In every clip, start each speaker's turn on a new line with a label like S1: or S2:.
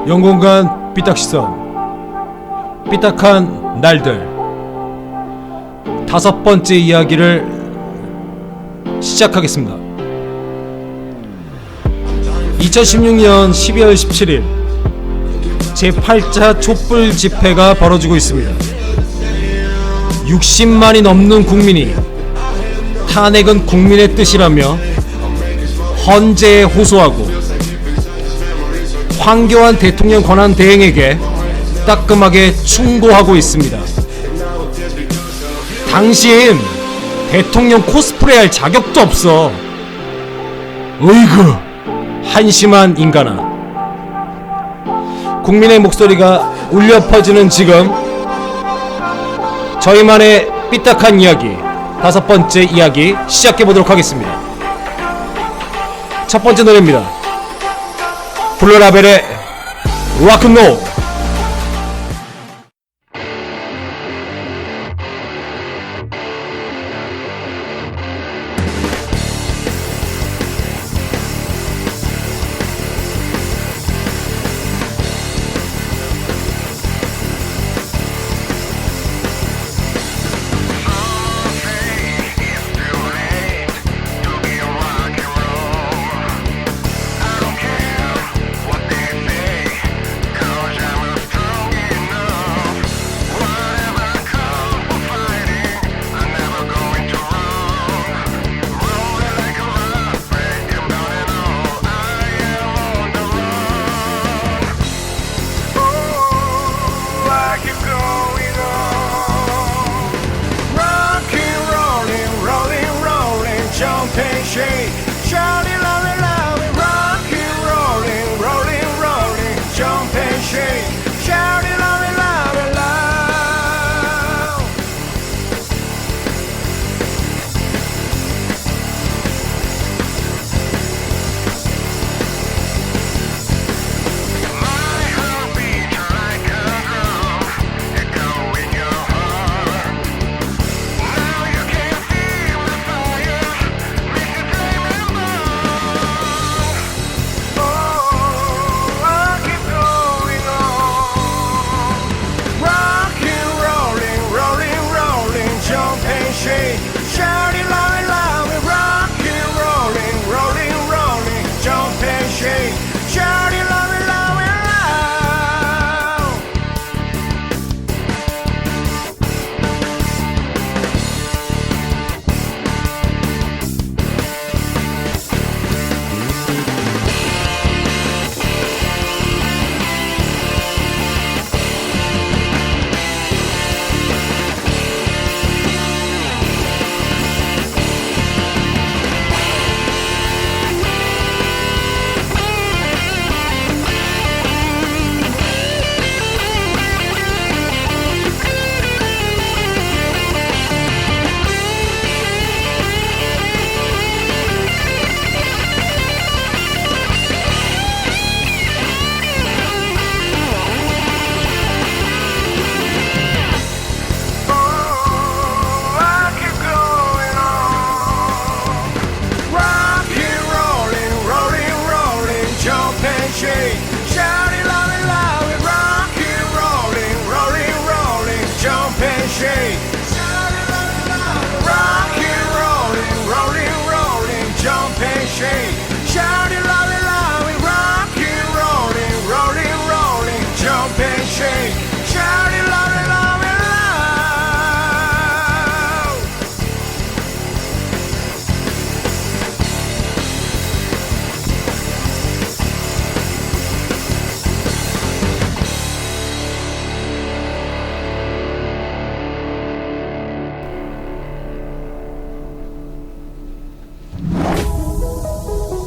S1: 영공간 삐딱시선 삐딱한 날들 5번째 이야기를 시작하겠습니다. 2016년 12월 17일 제8차 촛불 집회가 벌어지고 있습니다. 60만이 넘는 국민이 탄핵은 국민의 뜻이라며 헌재에 호소하고 황교안 대통령 권한 대행에게 따끔하게 충고하고 있습니다. 당신 대통령 코스프레 할 자격도 없어. 어이구 한심한 인간아. 국민의 목소리가 울려 퍼지는 지금 저희만의 삐딱한 이야기 5번째 이야기 시작해보도록 하겠습니다. 첫 번째 노래입니다. 블루라벨의 락앤롤.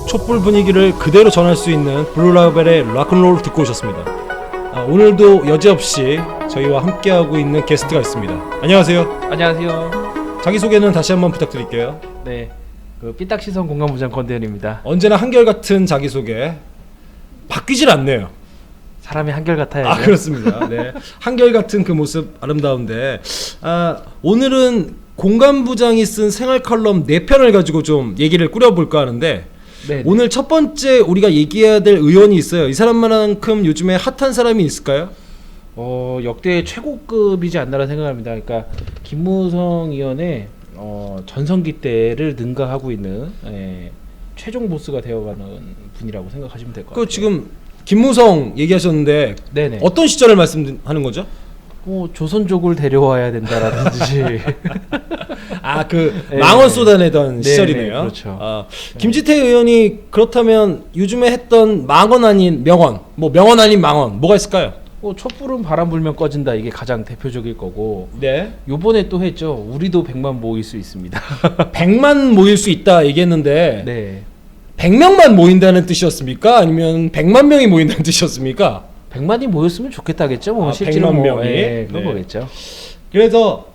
S1: 촛불 분위기를 그대로 전할 수 있는 블루라벨의 락앤롤 듣고 오셨습니다. 오늘도 여지없이 저희와 함께하고 있는 게스트가 있습니다. 안녕하세요.
S2: 안녕하세요.
S1: 자기소개는 다시 한번 부탁드릴게요.
S2: 네, 삐딱시선 공간부장 권대현입니다.
S1: 언제나 한결같은 자기소개 바뀌질 않네요.
S2: 사람이 한결같아야죠.
S1: 아, 그렇습니다. 네, 한결같은 그 모습 아름다운데 오늘은 공간부장이 쓴 생활 칼럼 4편을 가지고 좀 얘기를 꾸려볼까 하는데
S2: 네.
S1: 오늘 첫 번째 우리가 얘기해야 될 의원이 있어요. 이 사람만큼 요즘에 핫한 사람이 있을까요?
S2: 역대 최고급이지 않나라 생각합니다. 그러니까 김무성 의원의 전성기 때를 능가하고 있는 최종 보스가 되어가는 분이라고 생각하시면 될 것 같아요.
S1: 그 지금 김무성 얘기하셨는데
S2: 네네.
S1: 어떤 시절을 말씀하는 거죠?
S2: 조선족을 데려와야 된다라든지.
S1: 그 망원 쏟아내던
S2: 네,
S1: 시절이네요.
S2: 네, 그렇죠.
S1: 김지태 의원이 그렇다면 요즘에 했던 망언 아닌 명언, 뭐 명언 아닌 망언 뭐가 있을까요?
S2: 촛불은 바람 불면 꺼진다, 이게 가장 대표적일 거고.
S1: 네.
S2: 요번에 또 했죠. 우리도 100만 모일 수 있습니다.
S1: 100만 모일 수 있다 얘기했는데
S2: 네.
S1: 100명만 모인다는 뜻이었습니까? 아니면 100만 명이 모인다는 뜻이었습니까?
S2: 100만이 모였으면 좋겠다겠죠. 뭐
S1: 100만
S2: 실제로
S1: 명이?
S2: 그런
S1: 네.
S2: 거겠죠.
S1: 그래서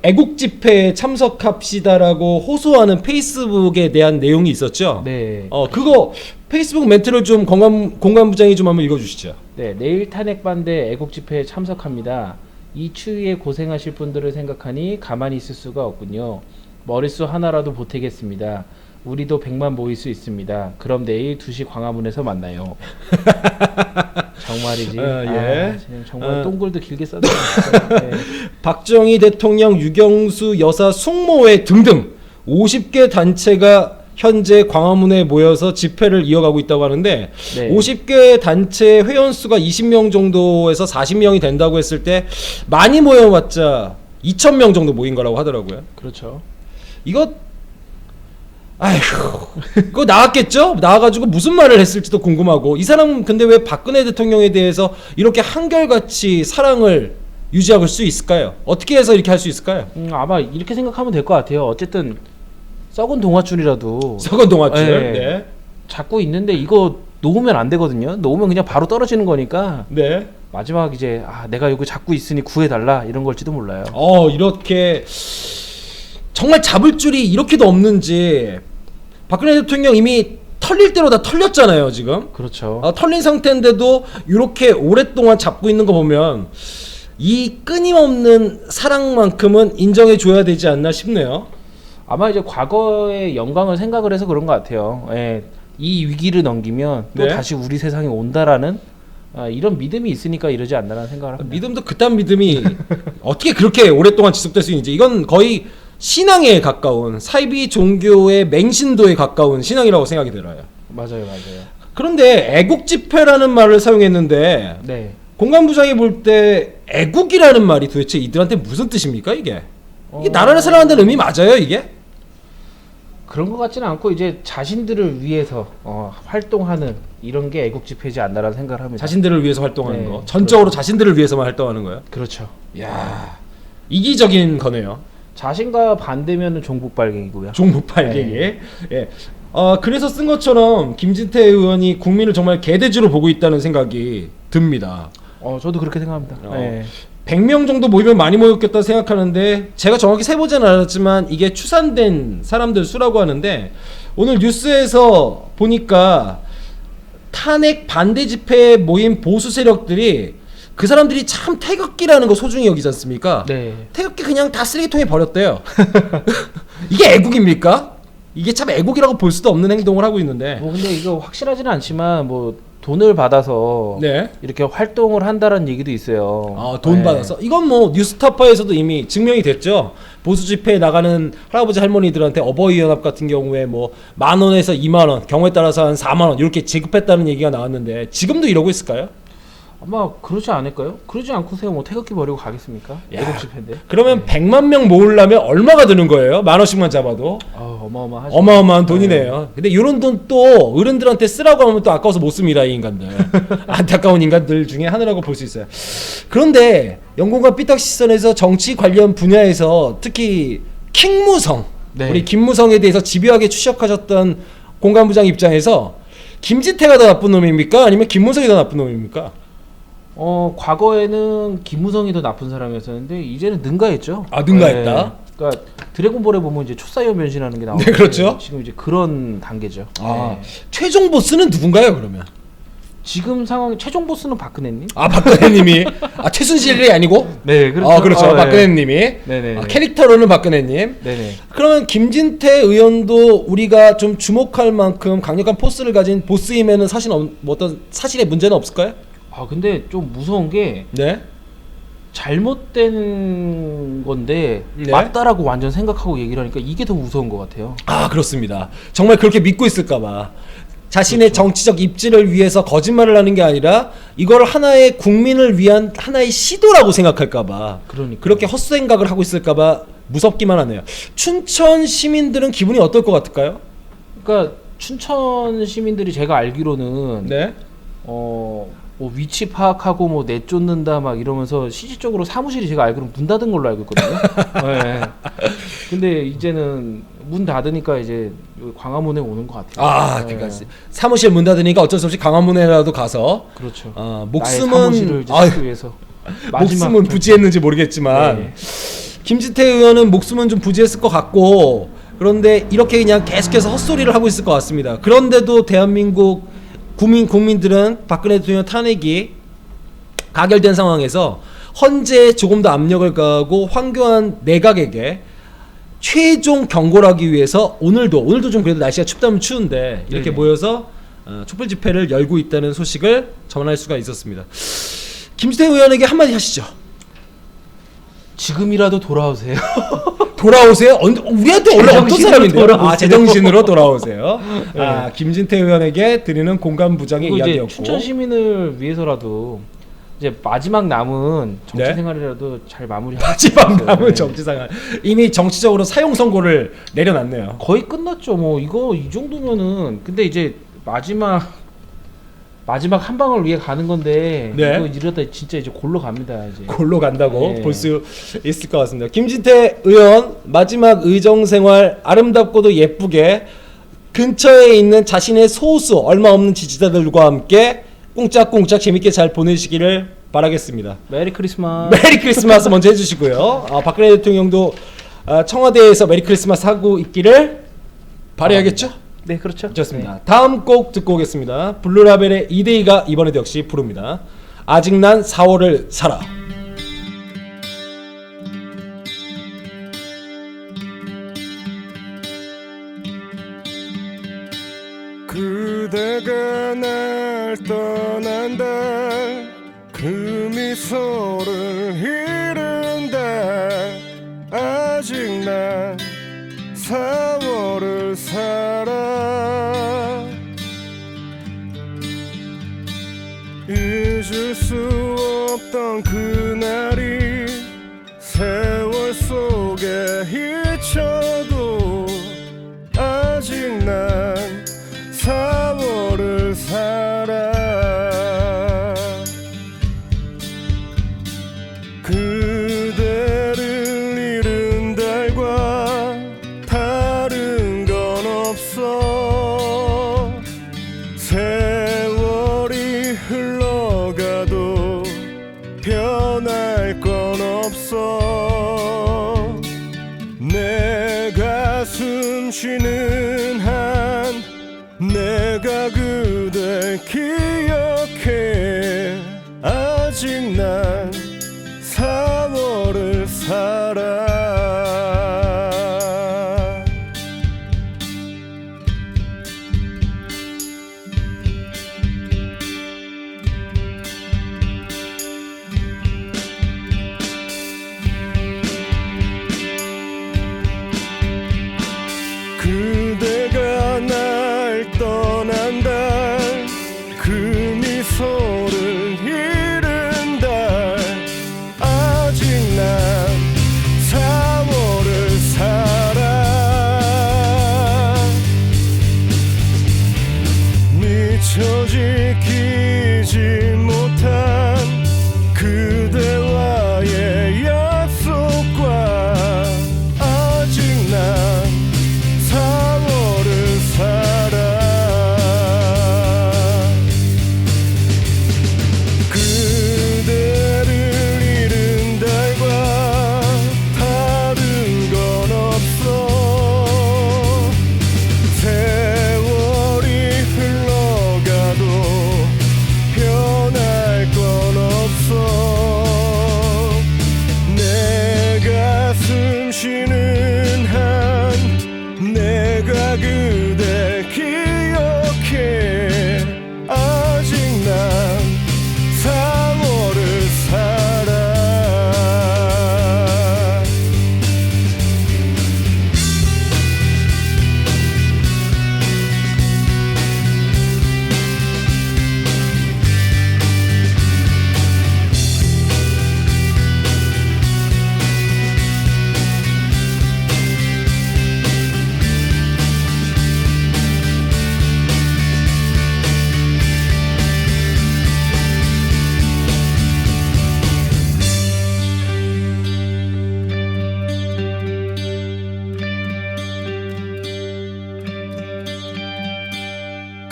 S1: 애국 집회에 참석합시다라고 호소하는 페이스북에 대한 내용이 있었죠.
S2: 네.
S1: 그거 페이스북 멘트를 좀 공관부장이 좀 한번 읽어주시죠.
S2: 네, 내일 탄핵 반대 애국 집회에 참석합니다. 이 추위에 고생하실 분들을 생각하니 가만히 있을 수가 없군요. 머릿수 하나라도 보태겠습니다. 우리도 100만 모일 수 있습니다. 그럼 내일 2시 광화문에서 만나요. 정말이지.
S1: 예.
S2: 정말 똥글도 길게 썼네요. 네.
S1: 박정희 대통령, 유경수 여사 숙모회 등등 50개 단체가 현재 광화문에 모여서 집회를 이어가고 있다고 하는데
S2: 네.
S1: 50개 단체 회원수가 20명 정도에서 40명이 된다고 했을 때 많이 모여봤자 2,000명 정도 모인 거라고 하더라고요.
S2: 그렇죠.
S1: 이거 그거 나왔겠죠? 나와가지고 무슨 말을 했을지도 궁금하고, 이 사람 근데 왜 박근혜 대통령에 대해서 이렇게 한결같이 사랑을 유지할 수 있을까요? 어떻게 해서 이렇게 할 수 있을까요?
S2: 아마 이렇게 생각하면 될 것 같아요. 어쨌든 썩은 동아줄이라도
S1: 서건 동아줄.
S2: 네.
S1: 네.
S2: 잡고 있는데 이거 놓으면 안 되거든요. 놓으면 그냥 바로 떨어지는 거니까
S1: 네.
S2: 마지막 이제 내가 이거 잡고 있으니 구해달라 이런 걸지도 몰라요.
S1: 이렇게 정말 잡을 줄이 이렇게도 없는지 박근혜 대통령 이미 털릴 대로 다 털렸잖아요 지금.
S2: 그렇죠.
S1: 털린 상태인데도 이렇게 오랫동안 잡고 있는 거 보면 이 끊임없는 사랑만큼은 인정해 줘야 되지 않나 싶네요.
S2: 아마 이제 과거의 영광을 생각을 해서 그런 것 같아요. 예, 이 위기를 넘기면 또
S1: 네.
S2: 다시 우리 세상에 온다라는 이런 믿음이 있으니까 이러지 않나라는 생각을 합니다.
S1: 믿음도 그딴 믿음이 어떻게 그렇게 오랫동안 지속될 수 있는지, 이건 거의 신앙에 가까운, 사이비 종교의 맹신도에 가까운 신앙이라고 생각이 들어요.
S2: 맞아요.
S1: 그런데 애국 집회라는 말을 사용했는데
S2: 네.
S1: 공관부장이 볼 때 애국이라는 말이 도대체 이들한테 무슨 뜻입니까 이게? 이게 나라를 사랑한다는 의미 맞아요 이게?
S2: 그런 것 같지는 않고 이제 자신들을 위해서 활동하는 이런 게 애국 집회지 않나라는 생각을 합니다.
S1: 자신들을 위해서 활동하는
S2: 네,
S1: 거. 전적으로
S2: 그렇죠.
S1: 자신들을 위해서만 활동하는 거예요.
S2: 그렇죠.
S1: 이야, 이기적인 거네요.
S2: 자신과 반대면은 종북 발갱이고요.
S1: 종북 발갱이. 예. 그래서 쓴 것처럼 김진태 의원이 국민을 정말 개돼지로 보고 있다는 생각이 듭니다.
S2: 저도 그렇게 생각합니다. 네.
S1: 100명 정도 모이면 많이 모였겠다 생각하는데, 제가 정확히 세보지는 않았지만 이게 추산된 사람들 수라고 하는데, 오늘 뉴스에서 보니까 탄핵 반대 집회에 모인 보수 세력들이 그 사람들이 참 태극기라는 거 소중히 여기지 않습니까?
S2: 네.
S1: 태극기 그냥 다 쓰레기통에 버렸대요. 이게 애국입니까? 이게 참 애국이라고 볼 수도 없는 행동을 하고 있는데.
S2: 근데 이거 확실하지는 않지만 돈을 받아서
S1: 네.
S2: 이렇게 활동을 한다는 얘기도 있어요.
S1: 돈
S2: 네.
S1: 받아서. 이건 뭐 뉴스타파에서도 이미 증명이 됐죠. 보수 집회에 나가는 할아버지 할머니들한테 어버이 연합 같은 경우에 뭐 10,000원에서 20,000원, 경우에 따라서 한 40,000원 이렇게 지급했다는 얘기가 나왔는데, 지금도 이러고 있을까요?
S2: 아마 그러지 않을까요? 그러지 않고서 뭐 태극기 버리고 가겠습니까? 애국 집회인데.
S1: 그러면 100만 명 모으려면 얼마가 드는 거예요? 10,000원씩만 잡아도.
S2: 어마어마하죠.
S1: 어마어마한 돈이네요. 근데 이런 돈 또 어른들한테 쓰라고 하면 또 아까워서 못 씁니다, 이 인간들. 안타까운 인간들 중에 하나라고 볼 수 있어요. 그런데 영공과 삐딱 시선에서 정치 관련 분야에서 특히 킹무성,
S2: 네.
S1: 우리 김무성에 대해서 집요하게 추적하셨던 공관부장 입장에서 김지태가 더 나쁜 놈입니까? 아니면 김무성이 더 나쁜 놈입니까?
S2: 과거에는 김무성이 더 나쁜 사람이었었는데 이제는 능가했죠.
S1: 능가했다.
S2: 네. 그러니까 드래곤볼에 보면 이제 초사이어 변신하는 게 나오는데,
S1: 네, 그렇죠.
S2: 지금 이제 그런 단계죠. 네.
S1: 최종 보스는 누군가요, 그러면?
S2: 지금 상황 최종 보스는 박근혜님?
S1: 아 박근혜님이 최순실이 아니고?
S2: 네, 그렇죠.
S1: 그렇죠.
S2: 네.
S1: 박근혜님이.
S2: 네네.
S1: 캐릭터로는 박근혜님.
S2: 네네.
S1: 그러면 김진태 의원도 우리가 좀 주목할 만큼 강력한 포스를 가진 보스임에는 사실 어떤 사실의 문제는 없을까요?
S2: 근데 좀 무서운 게
S1: 네.
S2: 잘못된 건데
S1: 네.
S2: 맞다라고 완전 생각하고 얘기를 하니까 이게 더 무서운 것 같아요.
S1: 그렇습니다. 정말 그렇게 믿고 있을까봐. 자신의
S2: 그렇죠.
S1: 정치적 입지를 위해서 거짓말을 하는 게 아니라 이걸 하나의 국민을 위한 하나의 시도라고 생각할까봐.
S2: 그러니까
S1: 그렇게 헛생각을 하고 있을까봐 무섭기만 하네요. 춘천 시민들은 기분이 어떨 것 같을까요?
S2: 그러니까 춘천 시민들이 제가 알기로는
S1: 네.
S2: 뭐 위치 파악하고 뭐 내쫓는다 막 이러면서 실질적으로 사무실이 제가 알기로는 문 닫은 걸로 알고 있거든요. 네. 근데 이제는 문 닫으니까 이제 여기 광화문에 오는 것 같아요.
S1: 그러니까 사무실 문 닫으니까 어쩔 수 없이 강화문에라도 가서
S2: 그렇죠. 나의
S1: 목숨은
S2: 사무실을 이제 찾기 위해서
S1: 목숨은 부지했는지 모르겠지만
S2: 네.
S1: 김진태 의원은 목숨은 좀 부지했을 것 같고 그런데 이렇게 그냥 계속해서 헛소리를 하고 있을 것 같습니다. 그런데도 대한민국 국민들은 박근혜 대통령 탄핵이 가결된 상황에서 헌재에 조금 더 압력을 가하고 황교안 내각에게 최종 경고를 하기 위해서 오늘도 좀 그래도 날씨가 춥다면 추운데 이렇게
S2: 네네.
S1: 모여서 촛불 집회를 열고 있다는 소식을 전할 수가 있었습니다. 김진태 의원에게 한마디 하시죠.
S2: 지금이라도 돌아오세요.
S1: 돌아오세요? 우리한테 원래 어떤
S2: 제정신으로
S1: 사람인데요?
S2: 돌아오세요.
S1: 제정신으로 돌아오세요.
S2: 네.
S1: 김진태 의원에게 드리는 공감 부장의
S2: 그리고 이제
S1: 이야기였고.
S2: 춘천 시민을 위해서라도 이제 마지막 남은 정치
S1: 네.
S2: 생활이라도 잘 마무리.
S1: 마지막 남은
S2: 네.
S1: 정치생활. 이미 정치적으로 사형 선고를 내려놨네요.
S2: 거의 끝났죠. 뭐 이거 이 정도면은 근데 이제 마지막 한 방을 위해 가는 건데
S1: 네.
S2: 이거 이러다 진짜 이제 골로 갑니다. 이제.
S1: 골로 간다고
S2: 네.
S1: 볼 수 있을 것 같습니다. 김진태 의원 마지막 의정생활 아름답고도 예쁘게 근처에 있는 자신의 소수 얼마 없는 지지자들과 함께 꽁짝꽁짝 재밌게 잘 보내시기를 바라겠습니다.
S2: 메리 크리스마스.
S1: 메리 크리스마스 먼저 해주시고요. 박근혜 대통령도 청와대에서 메리 크리스마스 하고 있기를 바라야겠죠?
S2: 네, 그렇죠.
S1: 좋습니다. 다음 곡 듣고 오겠습니다. 블루라벨의 이데이가 이번에도 역시 부릅니다. 아직 난 4월을 살아.
S3: 그대가 날 떠난다 그 미소를 잃은다 아직 난 4월을 살아 잊을 수 없던 그날이 세월 속에 잊혀도 아직 난 4월을 살아 그대를 잃은 달과 다른 건 없어 세월이 흘러가도 변할 건 없어 내 가슴 쉬는 한 내가 그댈 기억해 아직 난 4월을 살아 그대가 날 떠난다 그 미소를 잃은 달 아직 난 4월을 살아 미처 지키지 못한 그대와의 약속과 아직 난 4월을 살아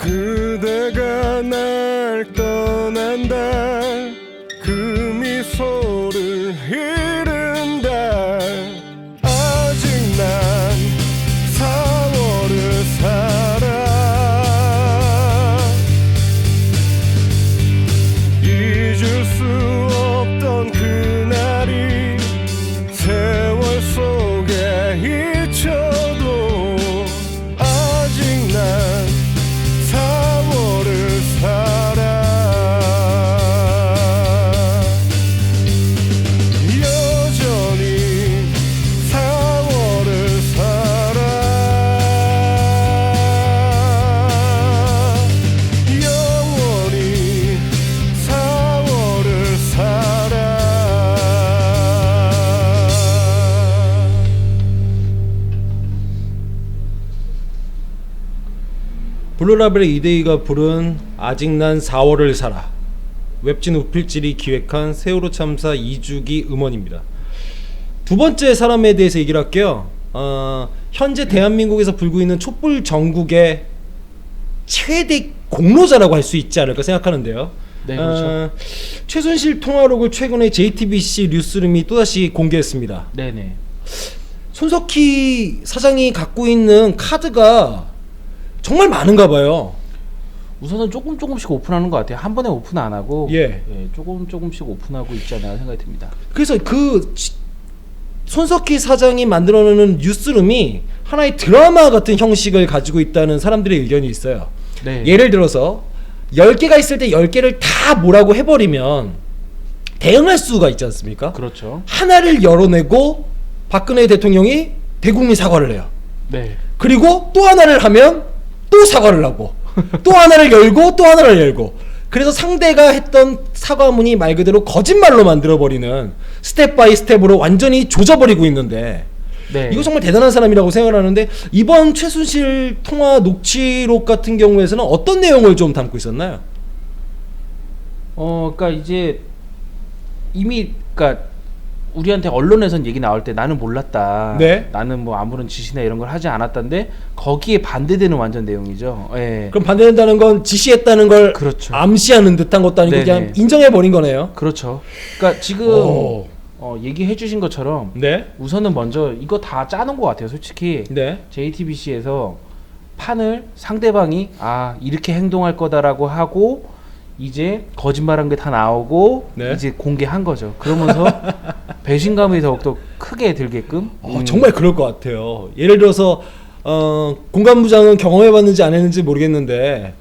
S3: 그대가 날 떠난다 그 미소를 잃은다 아직 난 4월을 살아 잊을 수 없던 그날이 세월 속에 잊혀도 아직 난 4월을 살아 여전히 4월을 살아 영원히 4월을 살아
S1: 블루라벨의 이데이가 부른 아직 난 4월을 살아, 웹진 우필질이 기획한 세월호 참사 2주기 음원입니다. 두 번째 사람에 대해서 얘기를 할게요. 현재 대한민국에서 불고 있는 촛불 전국의 최대 공로자라고 할 수 있지 않을까 생각하는데요.
S2: 네, 그렇죠.
S1: 최순실 통화록을 최근에 JTBC 뉴스룸이 또다시 공개했습니다.
S2: 네네.
S1: 손석희 사장이 갖고 있는 카드가 정말 많은가 봐요.
S2: 우선은 조금씩 오픈하는 것 같아요. 한 번에 오픈 안 하고
S1: 예.
S2: 조금씩 오픈하고 있지 않나 생각이 듭니다.
S1: 그래서 그 손석희 사장이 만들어내는 뉴스룸이 하나의 드라마 같은 형식을 가지고 있다는 사람들의 의견이 있어요.
S2: 네.
S1: 예를 들어서 10개가 있을 때 10개를 다 뭐라고 해버리면 대응할 수가 있지 않습니까?
S2: 그렇죠.
S1: 하나를 열어내고 박근혜 대통령이 대국민 사과를 해요.
S2: 네.
S1: 그리고 또 하나를 하면 또 사과를 하고 또 하나를 열고 또 하나를 열고, 그래서 상대가 했던 사과문이 말 그대로 거짓말로 만들어버리는, 스텝 바이 스텝으로 완전히 조져버리고 있는데
S2: 네.
S1: 이거 정말 대단한 사람이라고 생각을 하는데, 이번 최순실 통화 녹취록 같은 경우에서는 어떤 내용을 좀 담고 있었나요?
S2: 그러니까 이제 이미 그러니까 우리한테 언론에선 얘기 나올 때 나는 몰랐다.
S1: 네.
S2: 나는 뭐 아무런 지시나 이런 걸 하지 않았다인데 거기에 반대되는 완전 내용이죠. 예.
S1: 그럼 반대된다는 건 지시했다는 걸
S2: 그렇죠.
S1: 암시하는 듯한 것도 아니고
S2: 네네.
S1: 그냥 인정해버린 거네요.
S2: 그렇죠. 그러니까 지금
S1: 오.
S2: 얘기해 주신 것처럼
S1: 네.
S2: 우선은 먼저 이거 다 짜는 것 같아요. 솔직히
S1: 네.
S2: JTBC에서 판을 상대방이 이렇게 행동할 거다라고 하고 이제 거짓말한 게 다 나오고
S1: 네.
S2: 이제 공개한 거죠. 그러면서 배신감이 더욱더 크게 들게끔.
S1: 정말 그럴 것 같아요. 예를 들어서 공관부장은 경험해봤는지 안 했는지 모르겠는데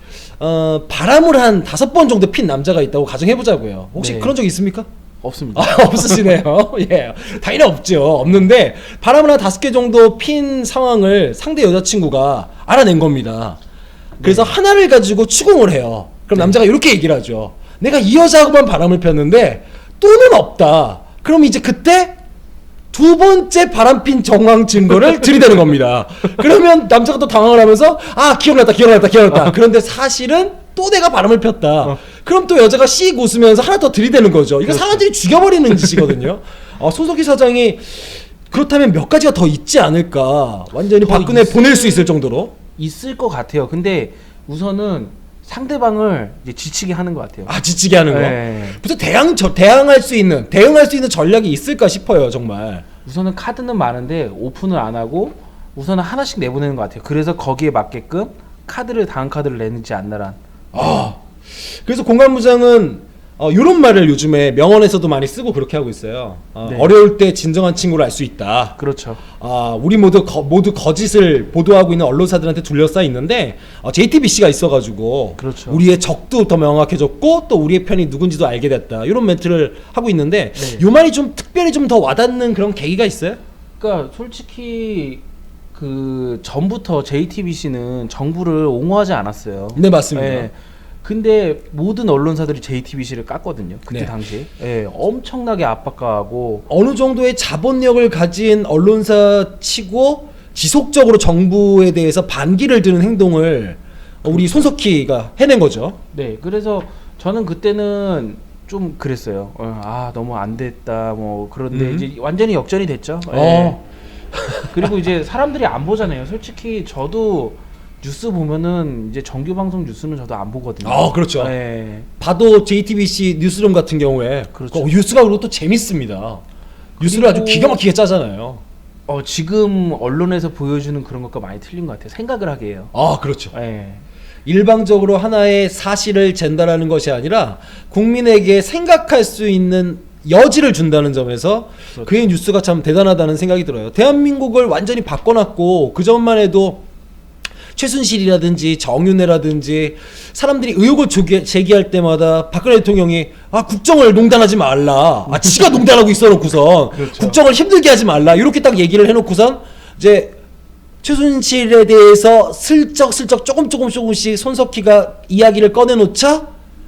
S1: 바람을 한 5번 정도 핀 남자가 있다고 가정해보자고요. 혹시
S2: 네.
S1: 그런 적 있습니까?
S2: 없습니다.
S1: 없으시네요. 예, 당연히 없죠. 없는데 바람을 한 5개 정도 핀 상황을 상대 여자친구가 알아낸 겁니다. 그래서 하나를 가지고 추궁을 해요. 그럼 남자가 이렇게 얘기를 하죠. 내가 이 여자하고만 바람을 폈는데 또는 없다. 그럼 이제 그때 두 번째 바람핀 정황 증거를 들이대는 겁니다. 그러면 남자가 또 당황을 하면서 기억났다. 그런데 사실은 또 내가 바람을 폈다. 그럼 또 여자가 씩 웃으면서 하나 더 들이대는 거죠. 이거 사람들이 죽여버리는 짓이거든요. 손석희 사장이 그렇다면 몇 가지가 더 있지 않을까. 완전히 박근혜 보낼 수 있을 정도로.
S2: 있을 것 같아요. 근데 우선은 상대방을 이제 지치게 하는 것 같아요.
S1: 지치게 하는 거.
S2: 네.
S1: 무슨 대응할 수 있는 전략이 있을까 싶어요, 정말.
S2: 우선은 카드는 많은데 오픈을 안 하고 우선은 하나씩 내보내는 것 같아요. 그래서 거기에 맞게끔 다음 카드를 내는지 않나란.
S1: 그래서 공관부장은 이런 말을 요즘에 명언에서도 많이 쓰고 그렇게 하고 있어요.
S2: 네.
S1: 어려울 때 진정한 친구를 알 수 있다.
S2: 그렇죠.
S1: 우리 모두 거짓을 보도하고 있는 언론사들한테 둘러싸여 있는데 JTBC가 있어가지고
S2: 그렇죠.
S1: 우리의 적도 더 명확해졌고 또 우리의 편이 누군지도 알게 됐다. 이런 멘트를 하고 있는데
S2: 네.
S1: 이 말이 좀 특별히 좀 더 와닿는 그런 계기가 있어요?
S2: 그러니까 솔직히 그 전부터 JTBC는 정부를 옹호하지 않았어요.
S1: 네, 맞습니다.
S2: 예. 근데 모든 언론사들이 JTBC를 깠거든요. 그때
S1: 네.
S2: 당시에. 예, 엄청나게 압박가하고.
S1: 어느 정도의 자본력을 가진 언론사 치고 지속적으로 정부에 대해서 반기를 드는 행동을 우리 손석희가 해낸 거죠.
S2: 네, 그래서 저는 그때는 좀 그랬어요. 너무 안 됐다. 뭐 그런데 이제 완전히 역전이 됐죠. 예. 그리고 이제 사람들이 안 보잖아요. 솔직히 저도 뉴스 보면은 이제 정규 방송 뉴스는 저도 안 보거든요.
S1: 그렇죠.
S2: 네.
S1: 봐도 JTBC 뉴스룸 같은 경우에
S2: 그렇죠.
S1: 그 뉴스가 그리고 또 재밌습니다. 뉴스를 아주 기가 막히게 짜잖아요.
S2: 지금 언론에서 보여주는 그런 것과 많이 틀린 것 같아요. 생각을 하게 해요.
S1: 그렇죠.
S2: 네.
S1: 일방적으로 하나의 사실을 전달하는 것이 아니라 국민에게 생각할 수 있는 여지를 준다는 점에서
S2: 그렇죠.
S1: 그의 뉴스가 참 대단하다는 생각이 들어요. 대한민국을 완전히 바꿔놨고 그 전만 해도 최순실이라든지 정윤회라든지 사람들이 의혹을 제기할 때마다 박근혜 대통령이 국정을 농단하지 말라. 지가 농단하고 있어놓고선
S2: 그렇죠.
S1: 국정을 힘들게 하지 말라. 이렇게 딱 얘기를 해놓고선 이제 최순실에 대해서 슬쩍슬쩍 조금씩 손석희가 이야기를 꺼내놓자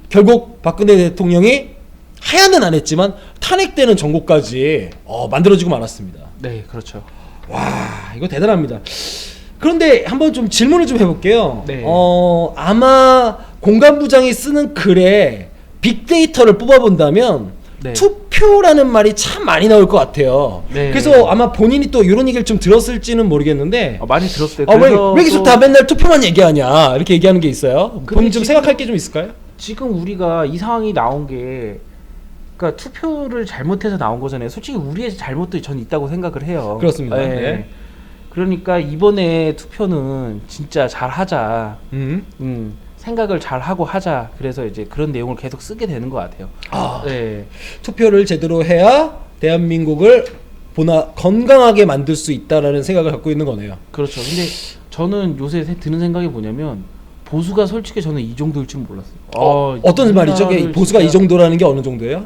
S1: 결국 박근혜 대통령이 하야는 안 했지만 탄핵되는 정국까지 만들어지고 말았습니다.
S2: 네, 그렇죠.
S1: 와, 이거 대단합니다. 그런데 한번 좀 질문을 좀 해볼게요.
S2: 네.
S1: 아마 공관부장이 쓰는 글에 빅데이터를 뽑아본다면
S2: 네.
S1: 투표라는 말이 참 많이 나올 것 같아요.
S2: 네.
S1: 그래서 아마 본인이 또 이런 얘기를 좀 들었을지는 모르겠는데
S2: 많이 들었어요.
S1: 왜 계속 다 맨날 투표만 얘기하냐 이렇게 얘기하는 게 있어요. 본인 좀
S2: 지금-
S1: 생각할 게 좀 있을까요?
S2: 지금 우리가 이 상황이 나온 게 그러니까 투표를 잘못해서 나온 거잖아요. 솔직히 우리의 잘못도 전 있다고 생각을 해요.
S1: 그렇습니다.
S2: 네.
S1: 네.
S2: 그러니까 이번에 투표는 진짜 잘 하자. 생각을 잘 하고 하자. 그래서 이제 그런 내용을 계속 쓰게 되는 것 같아요. 네.
S1: 투표를 제대로 해야 대한민국을 보나 건강하게 만들 수 있다라는 생각을 갖고 있는 거네요.
S2: 그렇죠. 근데 저는 요새 드는 생각이 뭐냐면 보수가 솔직히 저는 이 정도일 줄 몰랐어요.
S1: 어떤 말이죠? 보수가 이 정도라는 게 어느 정도예요?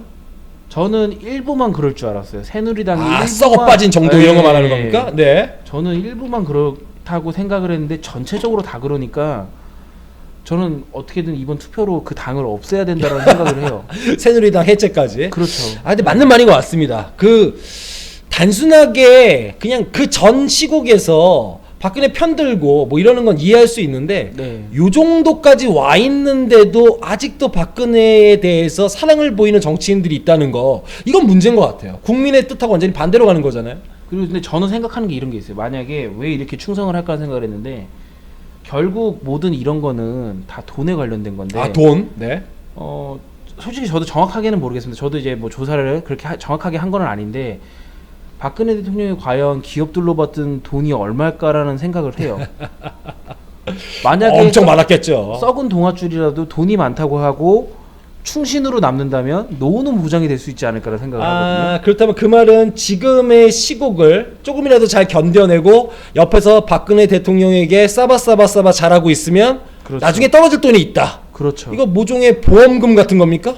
S2: 저는 일부만 그럴 줄 알았어요. 새누리당이
S1: 썩어 빠진 정도 이런 거 말하는 겁니까? 네.
S2: 저는 일부만 그렇다고 생각을 했는데 전체적으로 다 그러니까 저는 어떻게든 이번 투표로 그 당을 없애야 된다는 생각을 해요.
S1: 새누리당 해체까지.
S2: 그렇죠.
S1: 근데 맞는 말인 것 같습니다. 단순하게 그냥 그 전 시국에서 박근혜 편들고 뭐 이러는 건 이해할 수 있는데
S2: 네.
S1: 요 정도까지 와 있는데도 아직도 박근혜에 대해서 사랑을 보이는 정치인들이 있다는 거 이건 문제인 것 같아요. 국민의 뜻하고 완전히 반대로 가는 거잖아요.
S2: 그리고 근데 저는 생각하는 게 이런 게 있어요. 만약에 왜 이렇게 충성을 할까 생각을 했는데 결국 모든 이런 거는 다 돈에 관련된 건데.
S1: 돈? 네.
S2: 솔직히 저도 정확하게는 모르겠습니다. 저도 이제 뭐 조사를 그렇게 정확하게 한 건 아닌데 박근혜 대통령이 과연 기업들로 받던 돈이 얼마일까라는 생각을 해요. 만약에
S1: 엄청 많았겠죠.
S2: 썩은 동아줄이라도 돈이 많다고 하고 충신으로 남는다면 노후는 보장이 될 수 있지 않을까라는 생각을 하거든요.
S1: 그렇다면 그 말은 지금의 시국을 조금이라도 잘 견뎌내고 옆에서 박근혜 대통령에게 싸바 잘하고 있으면
S2: 그렇죠.
S1: 나중에 떨어질 돈이 있다.
S2: 그렇죠.
S1: 이거 모종의 보험금 같은 겁니까?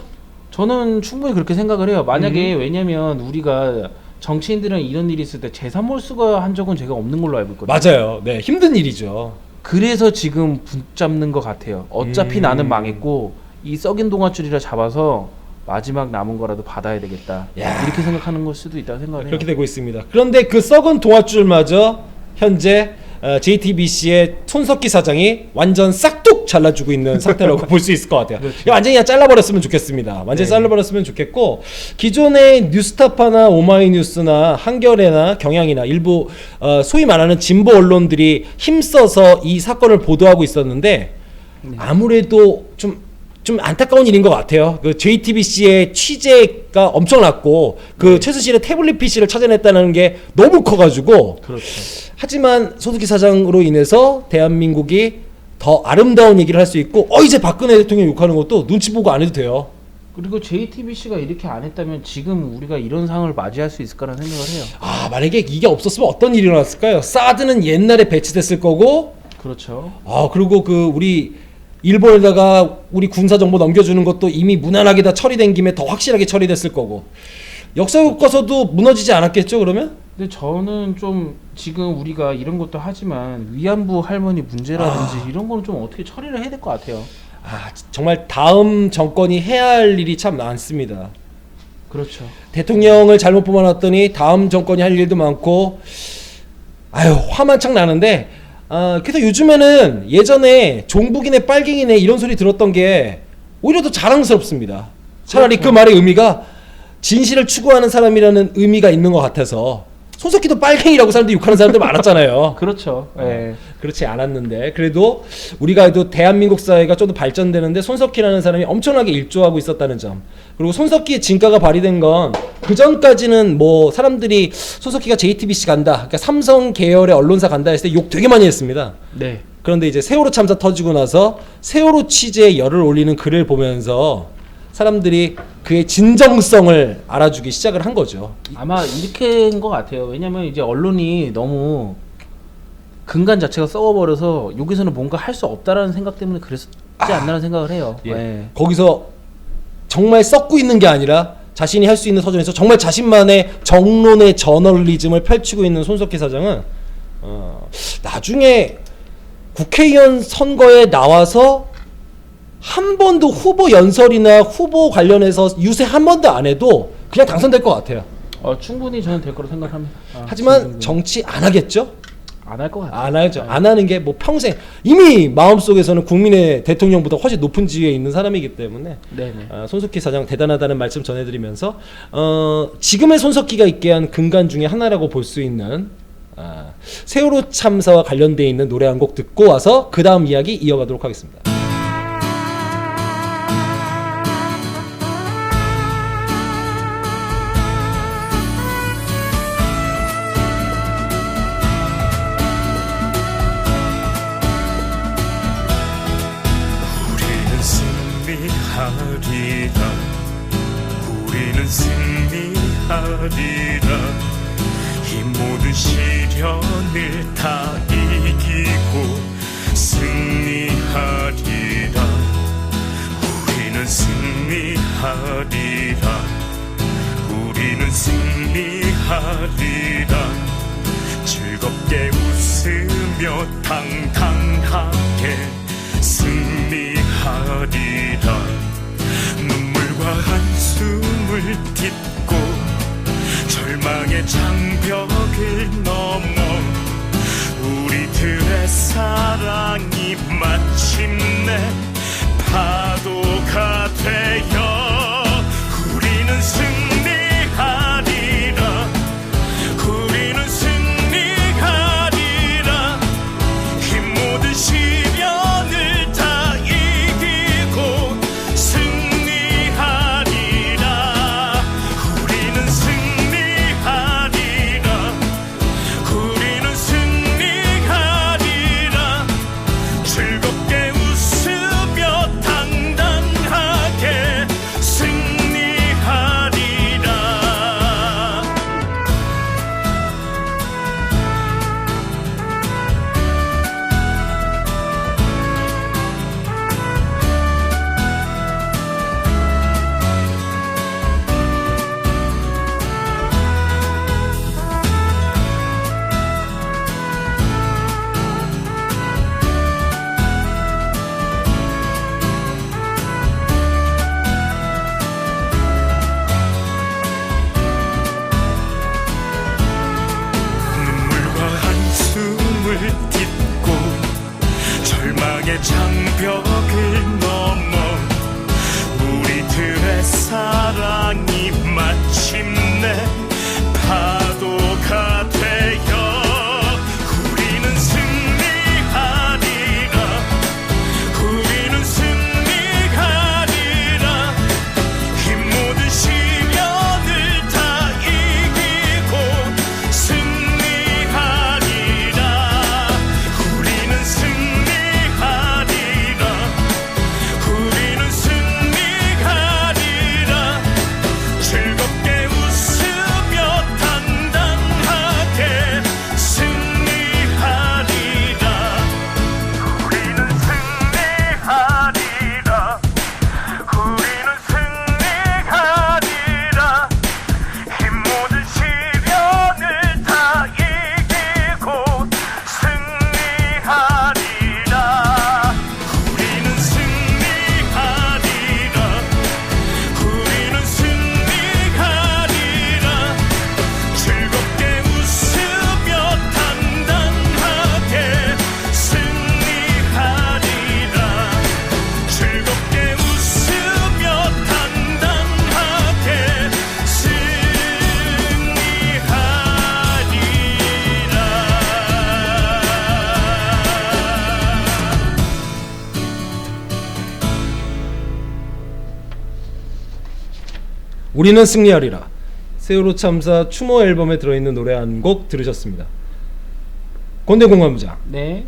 S2: 저는 충분히 그렇게 생각을 해요. 만약에 왜냐면 우리가 정치인들은 이런 일이 있을 때 재산 몰수가 한 적은 제가 없는 걸로 알고 있거든요.
S1: 맞아요. 네, 힘든 일이죠.
S2: 그래서 지금 붙잡는 것 같아요. 어차피 나는 망했고 이 썩인 동아줄이라 잡아서 마지막 남은 거라도 받아야 되겠다.
S1: 야.
S2: 이렇게 생각하는 걸 수도 있다고 생각을 해요.
S1: 그렇게 되고 있습니다. 그런데 그 썩은 동아줄마저 현재 JTBC의 손석희 사장이 완전 싹둑 잘라주고 있는 상태라고 볼 수 있을 것 같아요.
S2: 그렇죠.
S1: 이거 완전히 그냥 잘라버렸으면 좋겠습니다. 완전히
S2: 네.
S1: 잘라버렸으면 좋겠고 기존의 뉴스타파나 오마이뉴스나 한겨레나 경향이나 일부 소위 말하는 진보 언론들이 힘써서 이 사건을 보도하고 있었는데 아무래도 좀 안타까운 일인 것 같아요. 그 JTBC의 취재가 엄청났고 그 최순실의 태블릿 PC를 찾아냈다는 게 너무 커가지고
S2: 그렇죠.
S1: 하지만 손석희 사장으로 인해서 대한민국이 더 아름다운 얘기를 할 수 있고 이제 박근혜 대통령 욕하는 것도 눈치 보고 안 해도 돼요.
S2: 그리고 JTBC가 이렇게 안 했다면 지금 우리가 이런 상황을 맞이할 수 있을까라는 생각을 해요.
S1: 만약에 이게 없었으면 어떤 일이 일어났을까요? 사드는 옛날에 배치됐을 거고
S2: 그렇죠.
S1: 그리고 우리 일본에다가 우리 군사 정보 넘겨주는 것도 이미 무난하게 다 처리된 김에 더 확실하게 처리됐을 거고 역사 교과서도 무너지지 않았겠죠 그러면?
S2: 근데 저는 좀 지금 우리가 이런 것도 하지만 위안부 할머니 문제라든지 이런 거는 좀 어떻게 처리를 해야 될 것 같아요.
S1: 정말 다음 정권이 해야 할 일이 참 많습니다.
S2: 그렇죠.
S1: 대통령을 잘못 뽑아놨더니 다음 정권이 할 일도 많고 화만창 나는데 그래서 요즘에는 예전에 종북이네 빨갱이네 이런 소리 들었던 게 오히려 더 자랑스럽습니다. 차라리 그 말의 의미가 진실을 추구하는 사람이라는 의미가 있는 것 같아서 손석희도 빨갱이라고 사람들이 욕하는 사람들 많았잖아요.
S2: 그렇죠. 예.
S1: 그렇지 않았는데 그래도 우리가 해도 대한민국 사회가 좀 더 발전되는데 손석희라는 사람이 엄청나게 일조하고 있었다는 점, 그리고 손석희의 진가가 발휘된 건 그 전까지는 뭐 사람들이 손석희가 JTBC 간다, 그러니까 삼성 계열의 언론사 간다 했을 때 욕 되게 많이 했습니다.
S2: 네.
S1: 그런데 이제 세월호 참사 터지고 나서 세월호 취재에 열을 올리는 글을 보면서 사람들이 그의 진정성을 알아주기 시작을 한 거죠.
S2: 아마 이렇게인 것 같아요. 왜냐면 이제 언론이 너무 근간 자체가 썩어버려서 여기서는 뭔가 할 수 없다라는 생각 때문에 그랬지 않나라는 생각을 해요.
S1: 예.
S2: 예.
S1: 거기서 정말 썩고 있는 게 아니라 자신이 할 수 있는 서준에서 정말 자신만의 정론의 저널리즘을 펼치고 있는 손석희 사장은 나중에 국회의원 선거에 나와서 한 번도 후보 연설이나 후보 관련해서 유세 한 번도 안 해도 그냥 당선될 것 같아요.
S2: 충분히 저는 될 거로 생각합니다.
S1: 하지만 정치 안 하겠죠?
S2: 안 할 것 같아요.
S1: 안 하죠. 안 하는 게 뭐 평생 이미 마음속에서는 국민의 대통령보다 훨씬 높은 지위에 있는 사람이기 때문에
S2: 네네.
S1: 손석희 사장 대단하다는 말씀 전해드리면서 지금의 손석희가 있게 한 근간 중에 하나라고 볼 수 있는 세월호 참사와 관련돼 있는 노래 한 곡 듣고 와서 그 다음 이야기 이어가도록 하겠습니다.
S3: 우리는 승리하리라 우리는 승리하리라 이 모든 시련을 다 이기고 승리하리라 우리는 승리하리라 우리는 승리하리라 즐겁게 웃으며 당당하게 승리하리라 눈물과 한숨을 딛고 절망의 장벽을 넘어 우리들의 사랑이 마침내 파도가 되어 우리는 승리하리라 우리는 승리하리라 이 모든 시련을 다 이기고 승리하리라 우리는 승리하리라 우리는 승리하리라 즐겁게 웃으며 당당하게 승리하리라 눈물과 한숨을 딛고 절망의 장벽을 넘어 우리들의 사랑이 마침내 파도가 되어 우리는 승리하리라 우리는 승리하리라 이 모든 시련을 다 이기고 승리하리라 우리는 승리하리라 우리는 승리하리라 즐겁게 웃으며
S1: 우리는 승리하리라. 세월호 참사 추모 앨범에 들어있는 노래 한 곡 들으셨습니다. 권대공감부장.
S2: 네.